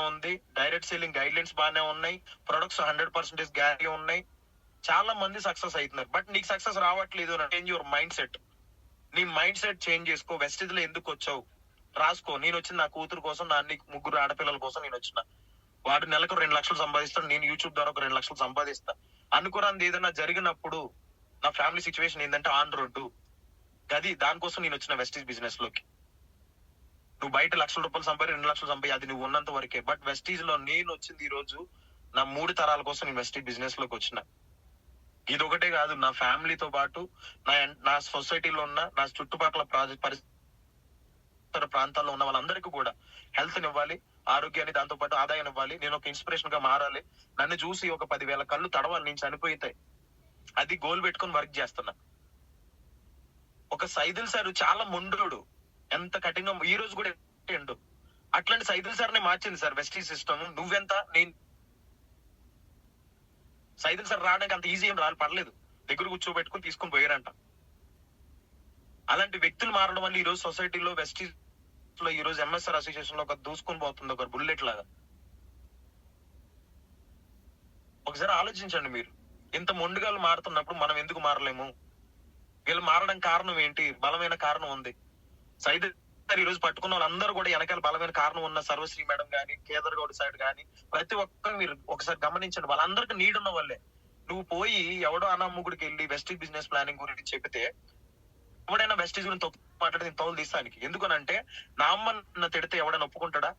ఉంది, డైరెక్ట్ సెల్లింగ్ గైడ్ లైన్స్ బానే ఉన్నాయి, ప్రొడక్ట్స్ 100% గ్యారంటీ ఉన్నాయి. చాలా మంది సక్సెస్ అవుతున్నారు. బట్ నీకు సక్సెస్ రావట్లేదు. Change your mind set. నీ మైండ్ సెట్ చేంజ్ చేసుకో. వెస్టేజ్ లో ఎందుకు వచ్చావు రాసుకో. నేను వచ్చిన నా కూతురు కోసం, నా అన్ని 3 ఆడపిల్లల కోసం నేను వచ్చిన. వాడు నెలకు 2 లక్షలు సంపాదిస్తాడు, నేను యూట్యూబ్ ద్వారా ఒక 2 లక్షలు సంపాదిస్తా. అనుకున్నది ఏదైనా జరిగినప్పుడు నా ఫ్యామిలీ సిచ్యువేషన్ ఏంటంటే ఆన్ రోడ్డు గది, దానికోసం నేను వచ్చిన వెస్టీజ్ బిజినెస్ లోకి. నువ్వు బయట ₹1,00,000 సంపాది 2 లక్షలు సంపాది, అది నువ్వు ఉన్నంత వరకే. బట్ వెస్టీజ్ లో నేను వచ్చింది ఈ రోజు నా 3 తరాల కోసం నేను వెస్టీజ్ బిజినెస్ లోకి వచ్చిన. ఇది ఒకటే కాదు, నా ఫ్యామిలీతో పాటు నా సొసైటీలో ఉన్న నా చుట్టుపక్కల పరిసర ప్రాంతాల్లో ఉన్న వాళ్ళందరికీ కూడా హెల్త్ ఇవ్వాలి, ఆరోగ్యాన్ని, దాంతో పాటు ఆదాయాన్ని ఇవ్వాలి. నేను ఒక ఇన్స్పిరేషన్ గా మారాలి. నన్ను చూసి ఒక 10,000 కళ్ళు తడవాలి నేను చనిపోయితే. అది గోల్ పెట్టుకుని వర్క్ చేస్తున్నా. ఒక సైదుల్ సార్ చాలా మొండోడు, ఎంత కఠినం, ఈ రోజు కూడా ఎండు. అట్లాంటి సైదుల్ సార్ నే మార్చింది సార్ వెస్టీజ్ సిస్టమ్. నువ్వెంత, నేను సైదుల్ సార్ రావడానికి అంత ఈజీ ఏం పడలేదు. దగ్గర కూర్చోబెట్టుకుని తీసుకుని పోయారంట. అలాంటి వ్యక్తులు మారడం వల్ల ఈ రోజు సొసైటీలో వెస్టీజ్ లో ఈ రోజు ఎంఎస్ఆర్ అసోసియేషన్ లో ఒక దూసుకొని పోతుంది, ఒక బుల్లెట్ లాగా. ఒకసారి ఆలోచించండి మీరు. ఇంత మొండుగాలు మారుతున్నప్పుడు మనం ఎందుకు మారలేము? వీళ్ళు మారడం కారణం ఏంటి? బలమైన కారణం ఉంది. సైడ్ ఈ రోజు పట్టుకున్న వాళ్ళందరూ కూడా వెనకాల బలమైన కారణం ఉన్న సర్వశ్రీ మేడం గానీ, కేదర్ గౌడ్ సైడ్ గానీ, ప్రతి ఒక్కరు మీరు ఒకసారి గమనించండి. వాళ్ళందరికీ నీడ్ ఉన్న వాళ్ళే. నువ్వు పోయి ఎవడో అనామ్ముడికి వెళ్ళి వెస్టీజ్ బిజినెస్ ప్లానింగ్ గురించి చెబితే, ఎవడైనా వెస్టీజ్ గురించి తప్పు మాట్లాడితే నేను తోలు తీస్తానికి. ఎందుకనంటే నా అమ్మ తిడితే ఎవడైనా ఒప్పుకుంటాడా?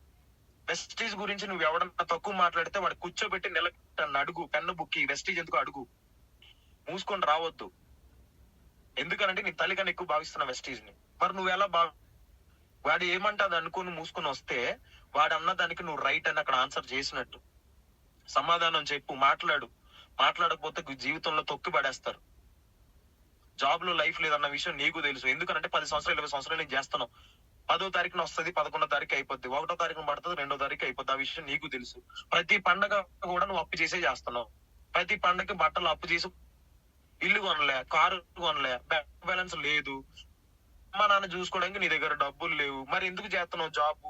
వెస్టీజ్ గురించి నువ్వు ఎవడన్నా తక్కువ మాట్లాడితే వాడు కూర్చోబెట్టి నిలబెట్టను అడుగు, పెన్ను బుక్కి వెస్టీజ్ ఎందుకు అడుగు. మూసుకొని రావద్దు. ఎందుకనంటే నీ తల్లి కన్నా ఎక్కువ భావిస్తున్న వెస్టీజ్ ని. మరి నువ్వు ఎలా వాడు ఏమంటాది అనుకుని మూసుకొని వస్తే, వాడు అన్న దానికి నువ్వు రైట్ అని అక్కడ ఆన్సర్ చేసినట్టు. సమాధానం చెప్పు, మాట్లాడకపోతే జీవితంలో తొక్కి పడేస్తారు. జాబ్ లో లైఫ్ లేదన్న విషయం నీకు తెలుసు. ఎందుకంటే 10 సంవత్సరాలు 20 సంవత్సరాలు నేను చేస్తున్నావు. 10వ తారీఖున వస్తుంది, 11వ తారీఖు అయిపోద్ది, 1వ తారీఖున పడుతుంది, 2వ తారీఖు అయిపోద్ది. ఆ విషయం నీకు తెలుసు. ప్రతి పండగ కూడా నువ్వు అప్పు చేసే చేస్తున్నావు. ప్రతి పండగకి బట్టలు అప్పు చేసి, ఇల్లు కొనలే, కారు కొనలే, బ్యాంక్ బ్యాలెన్స్ లేదు, అమ్మ నాన్న చూసుకోవడానికి నీ దగ్గర డబ్బులు లేవు. మరి ఎందుకు చేస్తున్నావు జాబ్?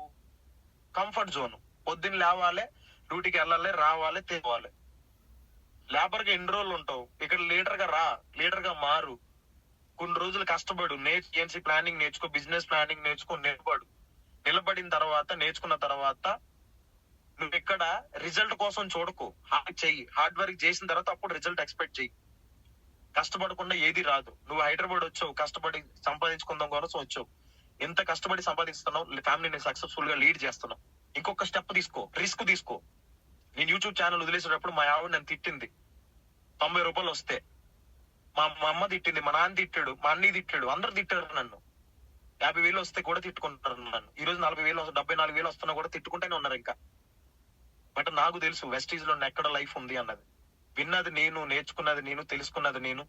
Comfort zone. పొద్దున్న లేవాలి, డ్యూటీకి వెళ్ళాలి, రావాలి, తేవాలి. లేబర్ గా ఎన్ని రోజులు ఉంటావు? ఇక్కడ లీడర్ గా రా, లీడర్ గా మారు. కొన్ని రోజులు కష్టపడు, ఏజెన్సీ ప్లానింగ్ నేర్చుకో, బిజినెస్ ప్లానింగ్ నేర్చుకో, నిలబడిన తర్వాత, నేర్చుకున్న తర్వాత నువ్వు ఇక్కడ రిజల్ట్ కోసం చూడకు, హార్డ్ వర్క్ చేసిన తర్వాత అప్పుడు రిజల్ట్ ఎక్స్పెక్ట్ చెయ్యి. కష్టపడకుండా ఏది రాదు. నువ్వు హైదరాబాద్ వచ్చావు, కష్టపడి సంపాదించుకుందాం కోసం వచ్చావు. ఎంత కష్టపడి సంపాదిస్తున్నావు, ఫ్యామిలీని సక్సెస్ఫుల్ గా లీడ్ చేస్తున్నావు. ఇంకొక స్టెప్ తీసుకో, రిస్క్ తీసుకో. నేను యూట్యూబ్ ఛానల్ వదిలేసేటప్పుడు మా ఆవిడ నన్ను తిట్టింది. ₹90 వస్తే మా అమ్మ తిట్టింది, మా నాన్న తిట్టాడు, మా అన్నయ్య తిట్టాడు, అందరు తిట్టారు నన్ను. 50,000 వస్తే కూడా తిట్టుకుంటారు నన్ను. ఈ రోజు 40,000 74,000 వస్తున్నా కూడా తిట్టుకుంటూనే ఉన్నారు ఇంకా. బట్ నాకు తెలుసు వెస్టీజ్ లో ఎక్కడ లైఫ్ ఉంది అన్నది. విన్నది నేను, నేర్చుకున్నది నేను, తెలుసుకున్నది నేను.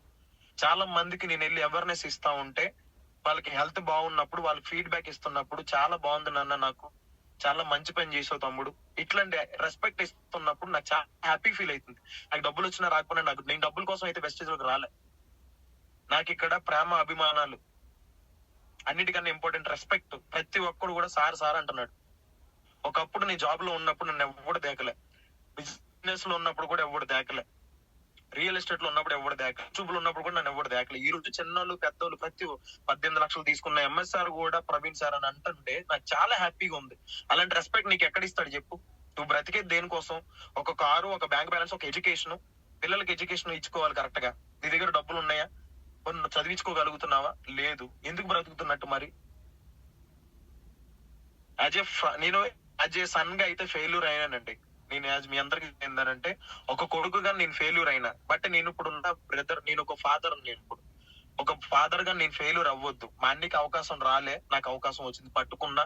చాలా మందికి నేను వెళ్ళి అవేర్నెస్ ఇస్తా ఉంటే, వాళ్ళకి హెల్త్ బాగున్నప్పుడు, వాళ్ళకి ఫీడ్బ్యాక్ ఇస్తున్నప్పుడు, చాలా బాగుంది నాన్న, నాకు చాలా మంచి పని చేసావు తమ్ముడు, ఇట్లాంటి రెస్పెక్ట్ ఇస్తున్నప్పుడు నాకు చాలా హ్యాపీ ఫీల్ అవుతుంది. నాకు డబ్బులు వచ్చినా రాకపోయినా, నేను డబ్బుల కోసం అయితే వెస్టేజ్ లోకి రాలే. నాకు ఇక్కడ ప్రేమ, అభిమానాలు, అన్నిటికన్నా ఇంపార్టెంట్ రెస్పెక్ట్. ప్రతి ఒక్కడు కూడా సార్ అంటున్నాడు. ఒకప్పుడు నీ జాబ్ లో ఉన్నప్పుడు నన్ను ఎవ్వడు దేకలే, బిజినెస్ లో ఉన్నప్పుడు కూడా ఎవ్వడు దేకలే, రియల్ ఎస్టేట్ లో ఉన్నప్పుడు ఎవరు దేక, యూట్యూబ్ లో ఉన్నప్పుడు కూడా నన్ను ఎవరు దేకలే. ఈ రోజు చిన్నోళ్ళు పెద్దోళ్ళు ప్రతి 18 లక్షలు తీసుకున్న ఎంఎస్ఆర్ కూడా ప్రవీణ్ సార్ అని అంటుంటే నాకు చాలా హ్యాపీగా ఉంది. అలాంటి రెస్పెక్ట్ నీకు ఎక్కడ ఇస్తాడు చెప్పు? నువ్వు బ్రతికేది దేనికోసం? ఒక కారు, ఒక బ్యాంక్ బ్యాలెన్స్, ఒక ఎడ్యుకేషన్. పిల్లలకి ఎడ్యుకేషన్ ఇచ్చుకోవాలి కరెక్ట్ గా. నీ దగ్గర డబ్బులు ఉన్నాయా? చదివించుకోగలుగుతున్నావా? లేదు. ఎందుకు బ్రతుకుతున్నట్టు మరి? నేను యాజ్ ఏ సన్ గా అయితే ఫెయిల్యూర్ అయినానండి. నేను మీ అందరికి ఏంటంటే, ఒక కొడుకుగా నేను ఫెయిల్యూర్ అయినా. బట్ నేను ఇప్పుడు ఉన్న బ్రదర్, నేను ఒక ఫాదర్. నేను ఇప్పుడు ఒక ఫాదర్ గా నేను ఫెయిల్యూర్ అవ్వద్దు. మా అన్నికి అవకాశం రాలే, నాకు అవకాశం వచ్చింది, పట్టుకున్నా,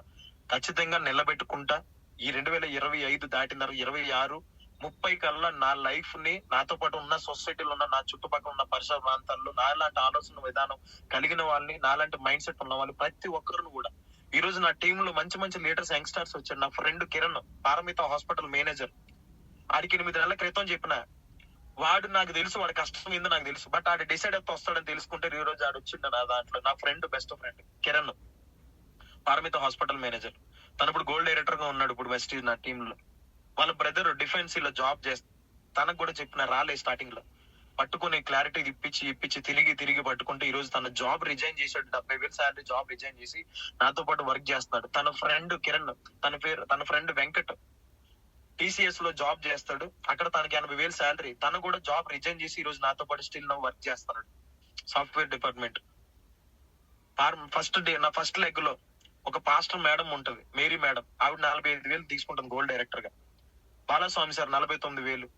ఖచ్చితంగా నిలబెట్టుకుంటా. ఈ 2025 దాటిన 26, 30 కల్లా నా లైఫ్ ని, నాతో పాటు ఉన్న సొసైటీలో ఉన్న, నా చుట్టుపక్కల ఉన్న పరిసర ప్రాంతాల్లో నాలాంటి ఆలోచన విధానం కలిగిన వాళ్ళని, నాలాంటి మైండ్ సెట్ ఉన్న వాళ్ళు ప్రతి ఒక్కరిని కూడా, ఈ రోజు నా టీమ్ లో మంచి మంచి లీడర్స్, యంగ్స్టర్స్ వచ్చారు. నా friend Kiran, Paramita hospital manager, ఆడికి 8 నెలల క్రితం చెప్పిన, వాడు నాకు తెలుసు, వాడి కష్టం ఏందో నాకు తెలుసు. బట్ ఆడు డిసైడ్ అయితే వస్తాడని తెలుసుకుంటే ఈ రోజు ఆడు వచ్చిండు నా దాంట్లో. నా friend, best friend Kiran. Paramita hospital manager. తను ఇప్పుడు గోల్డ్ డైరెక్టర్ గా ఉన్నాడు ఇప్పుడు వెస్టీజ్ నా టీమ్ లో. వాళ్ళ బ్రదర్ డిఫెన్స్ లో జాబ్ చేస్తా, తనకు కూడా చెప్పిన రాలే స్టార్టింగ్ లో. పట్టుకుని క్లారిటీ ఇప్పించి తిరిగి పట్టుకుంటే ఈ రోజు తన జాబ్ రిజైన్ చేశాడు. 70,000 శాలరీ జాబ్ రిజైన్ చేసి నాతో పాటు వర్క్ చేస్తున్నాడు. తన ఫ్రెండ్ కిరణ్, తన ఫ్రెండ్ వెంకట్ టీసీఎస్ లో జాబ్ చేస్తాడు. అక్కడ తనకి 80,000 శాలరీ. తను కూడా జాబ్ రిజైన్ చేసి ఈ రోజు నాతో పాటు స్టిల్ వర్క్ చేస్తున్నాడు సాఫ్ట్వేర్ డిపార్ట్మెంట్. నా ఫస్ట్ లెగ్ లో ఒక పాస్టర్ మేడం ఉంటది, మేరీ మేడం. ఆవిడ 45,000 తీసుకుంటుంది గోల్డ్ డైరెక్టర్ గా. బాలస్వామి సార్ 49,000.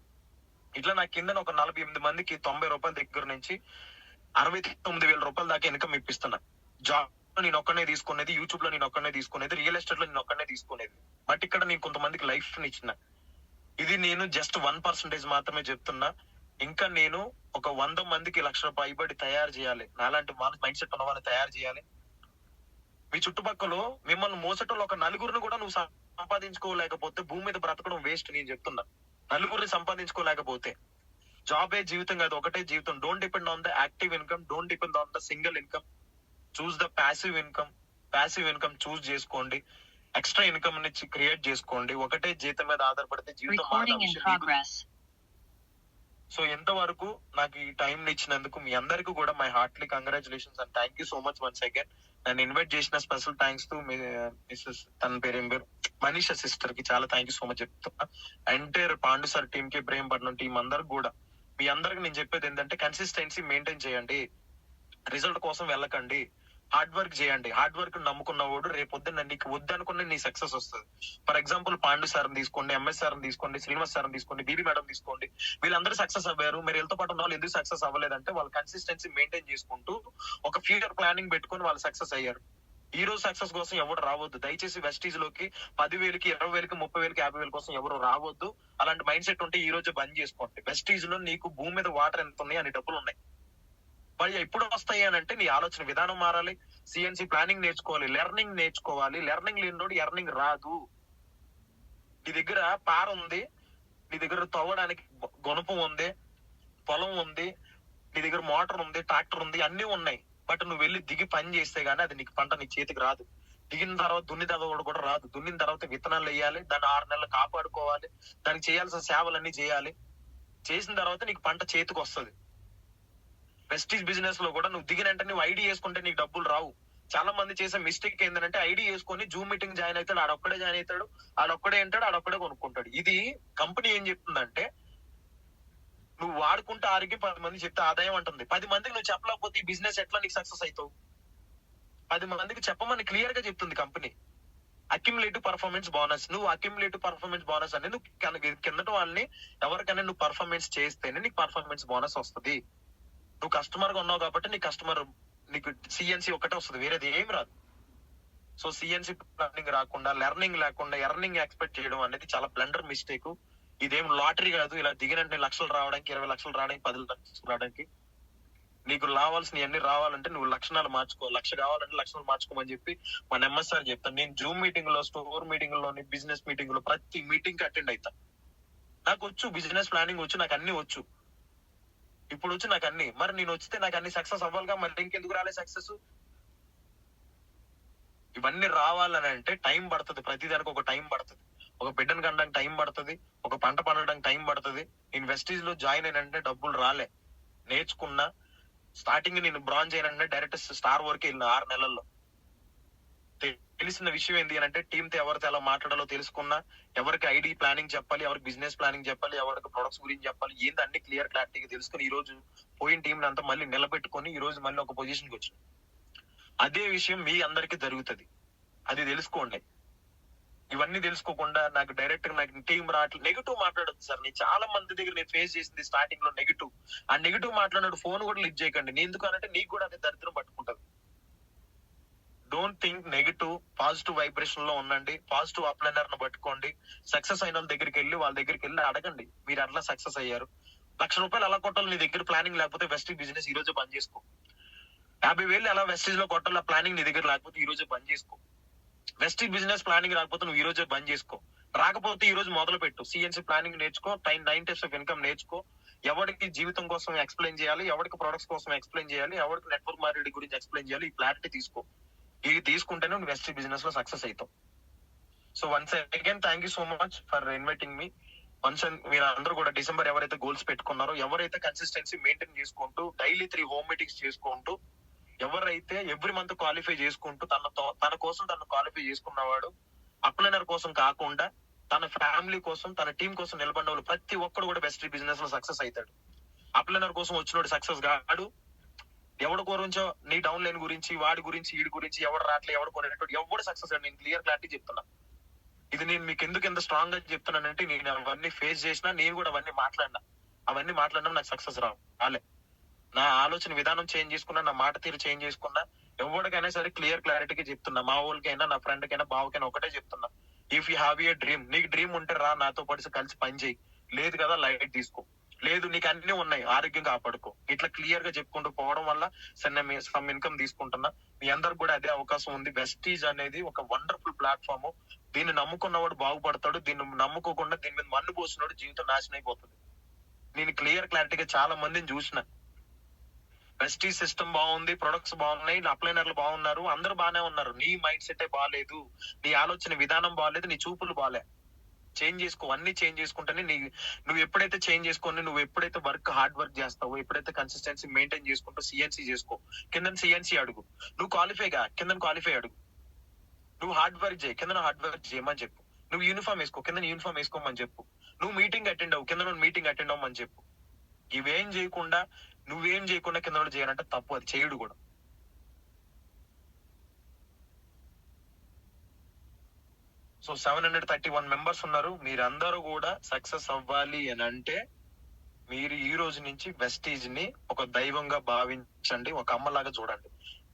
ఇట్లా నా కింద ఒక 48 మందికి 90 రూపాయల దగ్గర నుంచి 69,000 రూపాయల దాకా ఇన్కమ్ ఇప్పిస్తున్నా. జాబ్ నేను ఒక్కనే తీసుకునేది, యూట్యూబ్ లో నేను ఒక్కనే తీసుకునేది, రియల్ ఎస్టేట్ లో నేను ఒక్కనే తీసుకునేది. బట్ ఇక్కడ నేను కొంతమందికి లైఫ్ ని ఇచ్చిన. ఇది నేను జస్ట్ 1% మాత్రమే చెప్తున్నా. ఇంకా నేను ఒక 100 మందికి ₹1,00,000 పైబడి తయారు చేయాలి. నాలాంటి మైండ్ సెట్ ఉన్న వాళ్ళని తయారు చేయాలి. మీ చుట్టుపక్కల మిమ్మల్ని మోసటంలో ఒక నలుగురిని కూడా నువ్వు సంపాదించుకోలేకపోతే భూమి మీద బ్రతకడం వేస్ట్. నేను చెప్తున్నా, నలుగురిని సంపాదించుకోలేకపోతే జాబే జీవితం కాదు, ఒకటే జీవితం. Don't depend on the active income, don't depend on the single income. Choose the passive income choose చేసుకోండి. ఎక్స్ట్రా ఇన్కమ్ నుంచి క్రియేట్ చేసుకోండి. ఒకటే జీతం మీద ఆధారపడితే జీవితం మారదు. సో ఎంతవరకు నాకు ఈ టైం ఇచ్చినందుకు మీ అందరికీ కూడా my heartly congratulations and thank you so much once again. నన్ను ఇన్వైట్ చేసిన స్పెషల్ థ్యాంక్స్ టు మిస్సెస్ తన పేరు మనీషా సిస్టర్ కి చాలా థ్యాంక్ యూ సో మచ్ చెప్తున్నా. ఎంటైర్ పాండు సార్ టీమ్ కి, ఇబ్రహీంపట్నం టీం అందరికి కూడా మీ అందరికి నేను చెప్పేది ఏంటంటే కన్సిస్టెన్సీ మెయింటైన్ చేయండి. రిజల్ట్ కోసం వెళ్ళకండి, హార్డ్ వర్క్ చేయండి. హార్డ్ వర్క్ నమ్ముకున్నవాడు రేపొద్దున నీకు వద్దనుకున్న నీ సక్సెస్ వస్తుంది. ఫర్ ఎగ్జాంపుల్ పాండు సార్ తీసుకోండి, ఎంఎస్ సార్ తీసుకోండి, శ్రీనివాస్ సార్ తీసుకోండి, బీబీ మేడం తీసుకోండి. వీళ్ళందరూ సక్సెస్ అవ్వారు. మీరు వీళ్ళతో పాటు ఉన్న వాళ్ళు ఎందుకు సక్సెస్ అవ్వలేదంటే వాళ్ళు కన్సిస్టెన్సీ మెయింటైన్ చేసుకుంటూ ఒక ఫ్యూచర్ ప్లానింగ్ పెట్టుకుని వాళ్ళు సక్సెస్ అయ్యారు. ఈ రోజు సక్సెస్ కోసం ఎవరు రావద్దు. దయచేసి వెస్టీజ్ లోకి 10,000కి, 20,000కి, 30,000కి, 50,000 కోసం ఎవరు రావద్దు. అలాంటి మైండ్ సెట్ ఉంటే ఈ రోజు బంద్ చేసుకోండి. వెస్టీజ్ లో నీకు భూమి మీద వాటర్ ఎంత ఉన్నాయి, అన్ని డబ్బులు ఉన్నాయి. మరి ఎప్పుడు వస్తాయి అని అంటే నీ ఆలోచన విధానం మారాలి. సిఎన్సి ప్లానింగ్ నేర్చుకోవాలి, లెర్నింగ్ నేర్చుకోవాలి. లెర్నింగ్ లేనిలోడు ఎర్నింగ్ రాదు. నీ దగ్గర పార ఉంది, నీ దగ్గర తవ్వడానికి గొనుపు ఉంది, పొలం ఉంది, నీ దగ్గర మోటార్ ఉంది, ట్రాక్టర్ ఉంది, అన్ని ఉన్నాయి. బట్ నువ్వు వెళ్ళి దిగి పని చేస్తే గానీ అది నీకు పంట నీ చేతికి రాదు. దిగిన తర్వాత దున్ని తవ్వడం కూడా రాదు. దున్నిన తర్వాత విత్తనాలు వేయాలి, దాన్ని 6 నెలలు కాపాడుకోవాలి, దానికి చేయాల్సిన సేవలన్నీ చేయాలి. చేసిన తర్వాత నీకు పంట చేతికి వస్తుంది. వెస్టీజ్ బిజినెస్ లో కూడా నువ్వు దిగినంటే నువ్వు ఐడి వేసుకుంటే నీకు డబ్బులు రావు. చాలా మంది చేసే మిస్టేక్ ఏంటంటే ఐడి వేసుకొని జూమ్ మీటింగ్ జాయిన్ అవుతాడు, ఆడొక్కడే జాయిన్ అవుతాడు, ఆడొక్కడే అంటాడు, ఆడొక్కడే కొనుక్కుంటాడు. ఇది కంపెనీ ఏం చెప్తుందంటే నువ్వు వాడుకుంటే 6కి 10 మంది చెప్తే ఆదాయం అంటుంది. 10 మందికి నువ్వు చెప్పలేకపోతే ఈ బిజినెస్ ఎట్లా నీకు సక్సెస్ అవుతావు? 10 మందికి చెప్పమని క్లియర్ గా చెప్తుంది కంపెనీ. Accumulative performance bonus. నువ్వు అక్యుములేటివ్ పర్ఫార్మెన్స్ బోనస్ అనేది నువ్వు కిందట వాళ్ళని ఎవరికైనా నువ్వు పర్ఫార్మెన్స్ చేస్తేనే నీకు పర్ఫార్మెన్స్ బోనస్ వస్తుంది. నువ్వు కస్టమర్ గా ఉన్నావు కాబట్టి నీకు సిఎన్సి ఒకటే వస్తుంది, వేరేది ఏం రాదు. సో సిఎన్సి ప్లానింగ్ రాకుండా, లెర్నింగ్ లేకుండా ఎర్నింగ్ ఎక్స్పెక్ట్ చేయడం అనేది చాలా బ్లండర్ మిస్టేక్. ఇదేం లాటరీ కాదు. ఇలా దిగినంటే లక్షలు రావడానికి, 20 లక్షలు రావడానికి, 10 లక్షలు రావడానికి. నీకు రావాల్సిన అన్ని రావాలంటే నువ్వు లక్షణాలు మార్చుకో. 1,00,000 కావాలంటే లక్షణాలు మార్చుకోమని చెప్పి మన ఎంఎస్ సార్ చెప్తాను. నేను జూమ్ మీటింగ్ లో, స్టోర్ మీటింగ్ లోని, బిజినెస్ మీటింగ్ లో ప్రతి మీటింగ్ కి అటెండ్ అవుతా. నాకు వచ్చు బిజినెస్ ప్లానింగ్ వచ్చు, నాకు అన్ని వచ్చు. ఇప్పుడు వచ్చి నాకు అన్ని, మరి నేను వచ్చితే నాకు అన్ని సక్సెస్ అవ్వాలిగా, మరి ఇంకెందుకు రాలే సక్సెస్? ఇవన్నీ రావాలని అంటే టైం పడుతుంది. ప్రతిదానికి ఒక టైం పడుతుంది. ఒక బిడ్డను కనడానికి టైం పడుతుంది, ఒక పంట పండడానికి టైం పడుతుంది. నేను వెస్టీజ్ లో జాయిన్ అయినంటే డబ్బులు రాలే, నేర్చుకున్నా. స్టార్టింగ్ నేను బ్రాంజ్ అయినంటే డైరెక్ట్ స్టార్ వరకు వెళ్ళిన 6 నెలల్లో. తెలిసిన విషయం ఏంటి అని అంటే టీమ్ తో ఎవరితో ఎలా మాట్లాడాలో తెలుసుకున్నా, ఎవరికి ఐడి ప్లానింగ్ చెప్పాలి, ఎవరికి బిజినెస్ ప్లానింగ్ చెప్పాలి, ఎవరికి ప్రొడక్ట్స్ గురించి చెప్పాలి, ఏంటి అన్ని క్లియర్ క్లారిటీగా తెలుసుకుని ఈ రోజు పోయిన టీం అంతా మళ్ళీ నిలబెట్టుకొని ఈ రోజు మళ్ళీ ఒక పొజిషన్ కి వచ్చి అదే విషయం మీ అందరికి జరుగుతుంది. అది తెలుసుకోండి. ఇవన్నీ తెలుసుకోకుండా నాకు డైరెక్ట్ గా నాకు టీం రావట్లేదు, నెగిటివ్ మాట్లాడద్దు సార్. నేను చాలా మంది దగ్గర నేను ఫేస్ చేసింది స్టార్టింగ్ లో నెగిటివ్. ఆ నెగిటివ్ మాట్లాడినప్పుడు ఫోన్ కూడా లిఫ్ట్ చేయకండి. నేను ఎందుకు అనంటే నీకు కూడా అదే దరిద్రం పట్టుకుంటది. Don't think negative, positive vibration లో ఉండండి. పాజిటివ్ అప్లైనర్ ను పట్టుకోండి. సక్సెస్ అయిన వాళ్ళ దగ్గరికి వెళ్ళి అడగండి, మీరు అట్లా సక్సెస్ అయ్యారు, ₹1,00,000 అలా కొట్టాలి. నీ దగ్గర ప్లానింగ్ లేకపోతే వెస్టీజ్ బిజినెస్ ఈ రోజు బంద్ చేసుకో. 50,000 అలా వెస్టీజ్ లో కొట్టాలి, ప్లానింగ్ నీ దగ్గర లేకపోతే ఈ రోజు బంద్ చేసుకో. వెస్టీజ్ బిజినెస్ ప్లానింగ్ రాకపోతే నువ్వు ఈ రోజే బంద్ చేసుకో. రాకపోతే ఈ రోజు మొదలు పెట్టు. సిఎన్సి ప్లానింగ్ నేర్చుకో, 9 టైప్స్ ఆఫ్ ఇన్కమ్ నేర్చుకో. ఎవరికి జీవితం కోసం ఎక్స్ప్లెయిన్ చేయాలి, ఎవరికి ప్రొడక్ట్స్ కోసం ఎక్స్ప్లెయిన్ చేయాలి, ఎవరికి నెట్వర్క్ మార్కెటింగ్ గురించి ఎక్స్ప్లెయిన్ చేయాలి, ఈ క్లారిటీ తీసుకో. ఇది తీసుకుంటేనే నువ్వు వెస్ట్ బిజినెస్ లో సక్సెస్ అవుతావు. So once again thank you so much for inviting me. Once మీరు అందరూ కూడా డిసెంబర్ ఎవరైతే గోల్స్ పెట్టుకున్నారో, ఎవరైతే కన్సిస్టెన్సీ మెయింటైన్ చేసుకుంటూ డైలీ 3 హోమ్ మీటింగ్స్ చేసుకుంటూ, ఎవరైతే ఎవ్రీ మంత్ క్వాలిఫై చేసుకుంటూ తన కోసం తను క్వాలిఫై చేసుకున్నవాడు, అప్లైనర్ కోసం కాకుండా తన ఫ్యామిలీ కోసం తన టీం కోసం నిలబడిన వాళ్ళు ప్రతి ఒక్కడు కూడా బెస్ట్ బిజినెస్ లో సక్సెస్ అవుతాడు. అప్లైనర్ కోసం వచ్చినోడు సక్సెస్ కాడు. ఎవడి గురించో నీ డౌన్ లైన్ గురించి వాడి గురించి వీడి గురించి ఎవడు రావట్లే ఎవడు కొనేటోడు ఎవడు సక్సెస్ అని నేను క్లియర్ క్లారిటీ చెప్తున్నా. ఇది నేను మీకు ఎందుకు ఎంత స్ట్రాంగ్ గా చెప్తున్నానంటే, నేను అవన్నీ ఫేస్ చేసినా, నేను కూడా అవన్నీ మాట్లాడినా నాకు సక్సెస్ రాలే. నా ఆలోచన విధానం చేంజ్ చేసుకున్నా, నా మాట తీరు చేంజ్ చేసుకున్నా, ఎవరికైనా సరే క్లియర్ క్లారిటీగా చెప్తున్నా. మా వాళ్ళకైనా నా ఫ్రెండ్ కైనా బావకైనా ఒకటే చెప్తున్నా, if you have a dream, నీకు డ్రీమ్ ఉంటే రా నాతో పాటు కలిసి పని చేయి, లేదు కదా లైట్ తీసుకో, లేదు నీకు అన్ని ఉన్నాయి ఆరోగ్యం కాపాడుకో. ఇట్లా క్లియర్ గా చెప్పుకుంటూ పోవడం వల్ల సమ్ ఇన్కమ్ తీసుకుంటున్నా. మీ అందరికి కూడా అదే అవకాశం ఉంది. వెస్టీజ్ అనేది ఒక వండర్ఫుల్ ప్లాట్ఫామ్. దీన్ని నమ్ముకున్నవాడు బాగుపడతాడు, దీన్ని నమ్ముకోకుండా దీని మీద మన్ను పోసినోడు జీవితం నాశనం అయిపోతుంది. నేను క్లియర్ క్లారిటీగా చాలా మందిని చూసిన. వెస్టీజ్ సిస్టమ్ బాగుంది, ప్రొడక్ట్స్ బాగున్నాయి, అప్లైనర్లు బాగున్నారు, అందరూ బాగానే ఉన్నారు. నీ మైండ్ సెట్ బాగాలేదు, నీ ఆలోచన విధానం బాగాలేదు, నీ చూపులు బాగాలే. చేంజ్ చేసుకో, అన్ని చేంజ్ చేసుకుంటేనే నువ్వు ఎప్పుడైతే చేంజ్ చేసుకొని, నువ్వు ఎప్పుడైతే హార్డ్ వర్క్ చేస్తావో, ఎప్పుడైతే కన్సిస్టెన్సీ మెయింటైన్ చేసుకుంటూ సిఎన్సీ చేసుకో, కింద సిఎన్సీ అడుగు, నువ్వు క్వాలిఫైగా కింద క్వాలిఫై అడుగు, నువ్వు హార్డ్ వర్క్ చేయి కింద హార్డ్ వర్క్ చేయమని చెప్పు, నువ్వు యూనిఫామ్ వేసుకో కింద యూనిఫామ్ వేసుకోమని చెప్పు, నువ్వు మీటింగ్ అటెండ్ అవ్వు కింద మీటింగ్ అటెండ్ అవ్వమని చెప్పు. ఇవేం చేయకుండా నువ్వేం చేయకుండా కింద చేయాలంటే తప్పు, అది చేయడు కూడా. సో 731 మెంబర్స్ ఉన్నారు. మీరందరూ కూడా సక్సెస్ అవ్వాలి అని అంటే, మీరు ఈ రోజు నుంచి వెస్టీజ్ ని ఒక దైవంగా భావించండి, ఒక అమ్మలాగా చూడండి.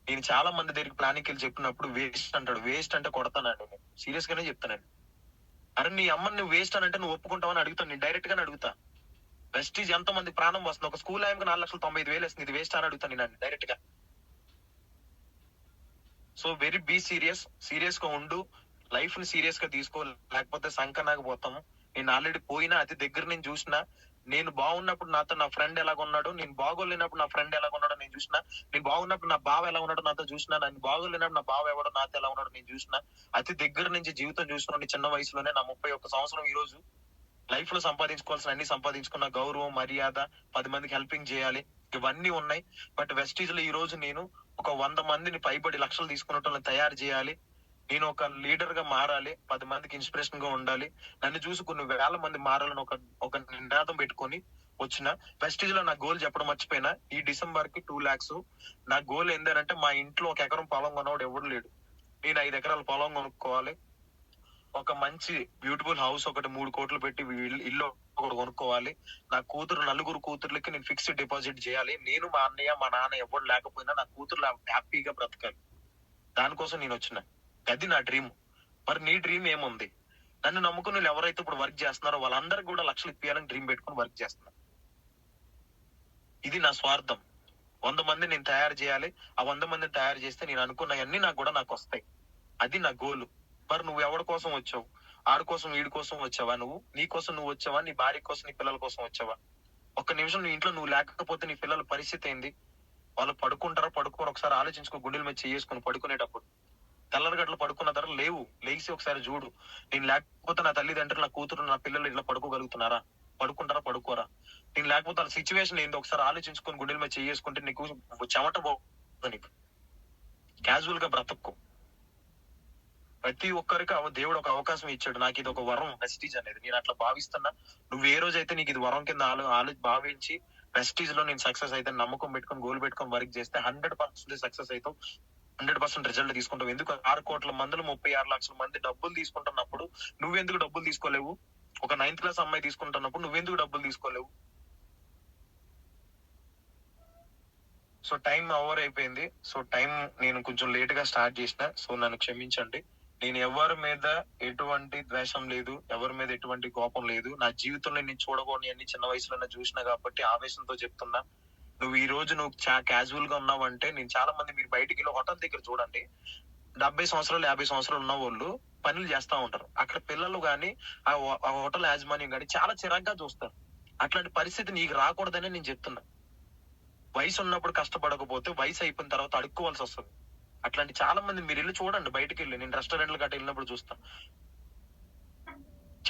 నేను చాలా మంది దగ్గరికి ప్లానింగ్ వెళ్ళి చెప్పినప్పుడు వేస్ట్ అంటాడు. వేస్ట్ అంటే కొడతానండి, నేను సీరియస్ గానే చెప్తానండి. అరే నీ అమ్మని నువ్వు వేస్ట్ అని అంటే నువ్వు ఒప్పుకుంటావని అడుగుతాను, నేను డైరెక్ట్ గానే అడుగుతా. వెస్టీజ్ ఎంతో మంది ప్రాణం వస్తుంది, ఒక స్కూల్ ఆయనకు 4,95,000 వేస్తుంది, ఇది వేస్ట్ అని అడుగుతాను నేను డైరెక్ట్ గా. సో వెరీ బీ సీరియస్ గా ఉండు, లైఫ్ ని సీరియస్ గా తీసుకో, లేకపోతే సంకనాకు పోతాము. నేను ఆల్రెడీ పోయినా, అది దగ్గర నేను చూసిన. నేను బాగున్నప్పుడు నాతో నా ఫ్రెండ్ ఎలాగున్నాడు, నేను బాగోలేనప్పుడు నా ఫ్రెండ్ ఎలాగున్నాడో నేను చూసిన. నేను బాగున్నప్పుడు నా బావ ఎలా ఉన్నాడో నాతో చూసిన, నన్ను బాగోలేనప్పుడు నా బావ ఎవడో నాతో ఎలా ఉన్నాడో నేను చూసిన. అతి దగ్గర నుంచి జీవితం చూసిన చిన్న వయసులోనే, నా 31 సంవత్సరం ఈ రోజు లైఫ్ లో సంపాదించుకోవాల్సిన అన్ని సంపాదించుకున్న, గౌరవం మర్యాద, 10 మందికి హెల్పింగ్ చేయాలి, ఇవన్నీ ఉన్నాయి. బట్ వెస్టీజ్ లో ఈ రోజు నేను ఒక 100 మందిని పైబడి లక్షలు తీసుకున్నట్టు తయారు చేయాలి. నేను ఒక లీడర్ గా మారాలి, 10 మందికి ఇన్స్పిరేషన్ గా ఉండాలి, నన్ను చూసి కొన్ని వేల మంది మారాలని ఒక నినాదం పెట్టుకొని వచ్చిన. వెస్టీజ్ లో నా గోల్ చెప్పడం మర్చిపోయినా, ఈ డిసెంబర్ కి 2 lakhs. నా గోల్ ఏంటంటే, మా ఇంట్లో 1 ఎకరం పొలం కొన్నవాడు ఎవడు లేడు, నేను 5 ఎకరాల పొలం కొనుక్కోవాలి, ఒక మంచి బ్యూటిఫుల్ హౌస్ ఒకటి 3 కోట్లు పెట్టి ఇల్లు ఒకటి కొనుక్కోవాలి, నా నలుగురు కూతుర్లకి నేను ఫిక్స్డ్ డిపాజిట్ చేయాలి, నేను మా అన్నయ్య మా నాన్న ఎవరు లేకపోయినా నా కూతుర్లు హ్యాపీగా బ్రతకాలి. దానికోసం నేను వచ్చిన, అది నా డ్రీమ్. మరి నీ డ్రీమ్ ఏముంది? నన్ను నమ్ముకుని ఎవరైతే ఇప్పుడు వర్క్ చేస్తున్నారో వాళ్ళందరికీ కూడా లక్షలు ఇప్పించాలని డ్రీమ్ పెట్టుకుని వర్క్ చేస్తున్నా. ఇది నా స్వార్థం. 100 మంది నేను తయారు చేయాలి, ఆ 100 మందిని తయారు చేస్తే నేను అనుకున్నవన్నీ నాకు వస్తాయి. అది నా గోల్. మరి నువ్వు ఎవరి కోసం వచ్చావు? ఆడి కోసం వీడి కోసం వచ్చావా? నీ కోసం నువ్వు వచ్చావా? నీ భార్య కోసం నీ పిల్లల కోసం వచ్చావా? ఒక్క నిమిషం నీ ఇంట్లో నువ్వు లేకపోతే నీ పిల్లల పరిస్థితి ఏంది? వాళ్ళు పడుకుంటారా? పడుకొని ఒకసారి ఆలోచించుకో, గుండెల మీద చేసుకుని పడుకునేటప్పుడు. తెల్లరగట్లు పడుకున్న తర్వాత లేచి ఒకసారి చూడు, నేను లేకపోతే నా తల్లిదండ్రులు, నా కూతురు, నా పిల్లలు ఇట్లా పడుకోగలుగుతున్నారా? పడుకుంటారా? పడుకోరా? నేను లేకపోతే వాళ్ళ సిచ్యువేషన్ ఏందో ఒకసారి ఆలోచించుకొని గుండెల మీద చేసుకుంటే నీకు చెమట పోతుంది. నీకు క్యాజువల్ గా బ్రతక్కు. ప్రతి ఒక్కరికి దేవుడు ఒక అవకాశం ఇచ్చాడు. నాకు ఇది ఒక వరం, వెస్టీజ్ అనేది. నేను అట్లా భావిస్తున్నా. నువ్వు ఏ రోజైతే నీకు ఇది వరం కింద భావించి వెస్టీజ్ లో నేను సక్సెస్ అయితే నమ్మకం పెట్టుకొని గోల్ పెట్టుకొని వర్క్ చేస్తే 100% సక్సెస్ అవుతావు, 100% రిజల్ట్ తీసుకుంటావు. ఎందుకు 6 కోట్ల మందిలో 36 లక్షల మంది డబ్బులు తీసుకుంటున్నప్పుడు నువ్వెందుకు డబ్బులు తీసుకోలేవు? ఒక 9th క్లాస్ అమ్మాయి తీసుకుంటున్నప్పుడు నువ్వెందుకు డబ్బులు తీసుకోలేవు? సో టైం ఓవర్ అయిపోయింది. సో నేను కొంచెం లేట్ గా స్టార్ట్ చేసిన, సో నన్ను క్షమించండి. నేను ఎవరి మీద ఎటువంటి ద్వేషం లేదు, ఎవరి మీద ఎటువంటి కోపం లేదు. నా జీవితంలో నేను చూడకూడని అన్ని చిన్న వయసులోనే చూసిన కాబట్టి ఆవేశంతో చెప్తున్నా. నువ్వు ఈ రోజు క్యాజువల్ గా ఉన్నావంటే, నేను చాలా మంది, మీరు బయటికి వెళ్ళి హోటల్ దగ్గర చూడండి, 70 సంవత్సరాలు 50 సంవత్సరాలు ఉన్న వాళ్ళు పనులు చేస్తా ఉంటారు. అక్కడ పిల్లలు గాని ఆ హోటల్ యాజమాన్యం గాని చాలా చిరాగ్గా చూస్తారు. అట్లాంటి పరిస్థితి నీకు రాకూడదని నేను చెప్తున్నా. వయసు ఉన్నప్పుడు కష్టపడకపోతే వయసు అయిపోయిన తర్వాత అడుక్కోవాల్సి వస్తుంది. అట్లాంటి చాలా మంది మీరు వెళ్ళి చూడండి, బయటకు వెళ్ళి. నేను రెస్టారెంట్లు గట్ట వెళ్ళినప్పుడు చూస్తా.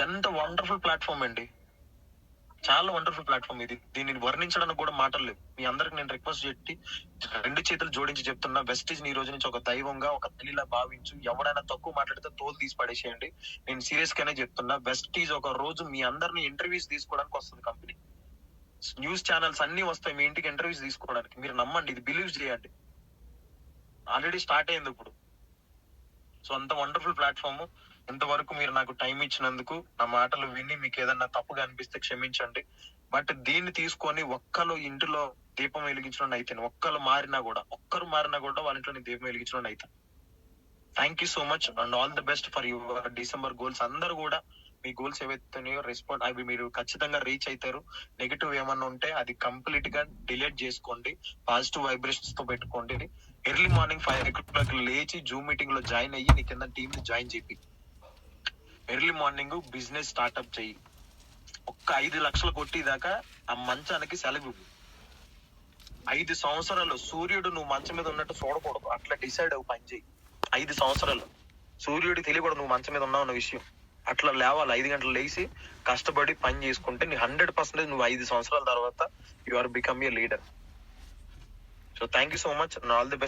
ఎంత వండర్ఫుల్ ప్లాట్ఫామ్ అండి, చాలా వండర్ఫుల్ ప్లాట్ఫామ్ ఇది. దీనిని వర్ణించడానికి కూడా మాటలు లేవు. మీ అందరికి నేను రిక్వెస్ట్ చేసి 2 చేతులు జోడించి చెప్తున్నా, వెస్టీజ్ ని ఈ రోజు నుంచి ఒక దైవంగా, ఒక తల్లిలా భావించు. ఎవడైనా తక్కువ మాట్లాడితే తోలు తీసి పడేసేయండి. నేను సీరియస్ గానే చెప్తున్నా, వెస్టీజ్ ఒక రోజు మీ అందరిని ఇంటర్వ్యూస్ తీసుకోవడానికి వస్తుంది. కంపెనీ న్యూస్ ఛానల్స్ అన్ని వస్తాయి మీ ఇంటికి ఇంటర్వ్యూస్ తీసుకోవడానికి. మీరు నమ్మండి, ఇది బిలీవ్ చేయండి. ఆల్రెడీ స్టార్ట్ అయింది ఇప్పుడు. సో అంత వండర్ఫుల్ ప్లాట్ఫామ్. ఇంతవరకు మీరు నాకు టైం ఇచ్చినందుకు, నా మాటలు విని మీకు ఏదన్నా తప్పుగా అనిపిస్తే క్షమించండి. బట్ దీన్ని తీసుకొని ఒక్కరు ఇంటిలో దీపం వెలిగించడం అయితే, ఒక్కరు మారినా కూడా వాళ్ళ ఇంట్లో దీపం వెలిగించడం అయితే. Thank you so much and all the best for your December goals. అందరూ కూడా మీ గోల్స్ ఏవైతున్నాయో అవి మీరు ఖచ్చితంగా రీచ్ అవుతారు. నెగిటివ్ ఏమన్నా ఉంటే అది కంప్లీట్ గా డిలీట్ చేసుకోండి. పాజిటివ్ వైబ్రేషన్స్ తో పెట్టుకోండి. ఎర్లీ మార్నింగ్ 5 o'clock లేచి జూమ్ మీటింగ్ లో జాయిన్ అయ్యి నీ కింద టీమ్ ని జాయిన్ చేయి. ఎర్లీ మార్నింగ్ బిజినెస్ స్టార్ట్అప్ చెయ్యి. ఒక్క 5 లక్షలు కొట్టిదాకా ఆ మంచానికి సెలవు. 5 సంవత్సరాలు సూర్యుడు నువ్వు మంచం మీద ఉన్నట్టు చూడకూడదు. అట్లా డిసైడ్ అవ్వు, పని చేయి. 5 సంవత్సరాలు సూర్యుడు తెలియకూడదు నువ్వు మంచం మీద ఉన్నావు అన్న విషయం. అట్లా లేవాలి. 5 గంటలు లేచి కష్టపడి పని చేసుకుంటే నీ 100% నువ్వు 5 సంవత్సరాల తర్వాత you are become a leader. So thank you so much and all the best.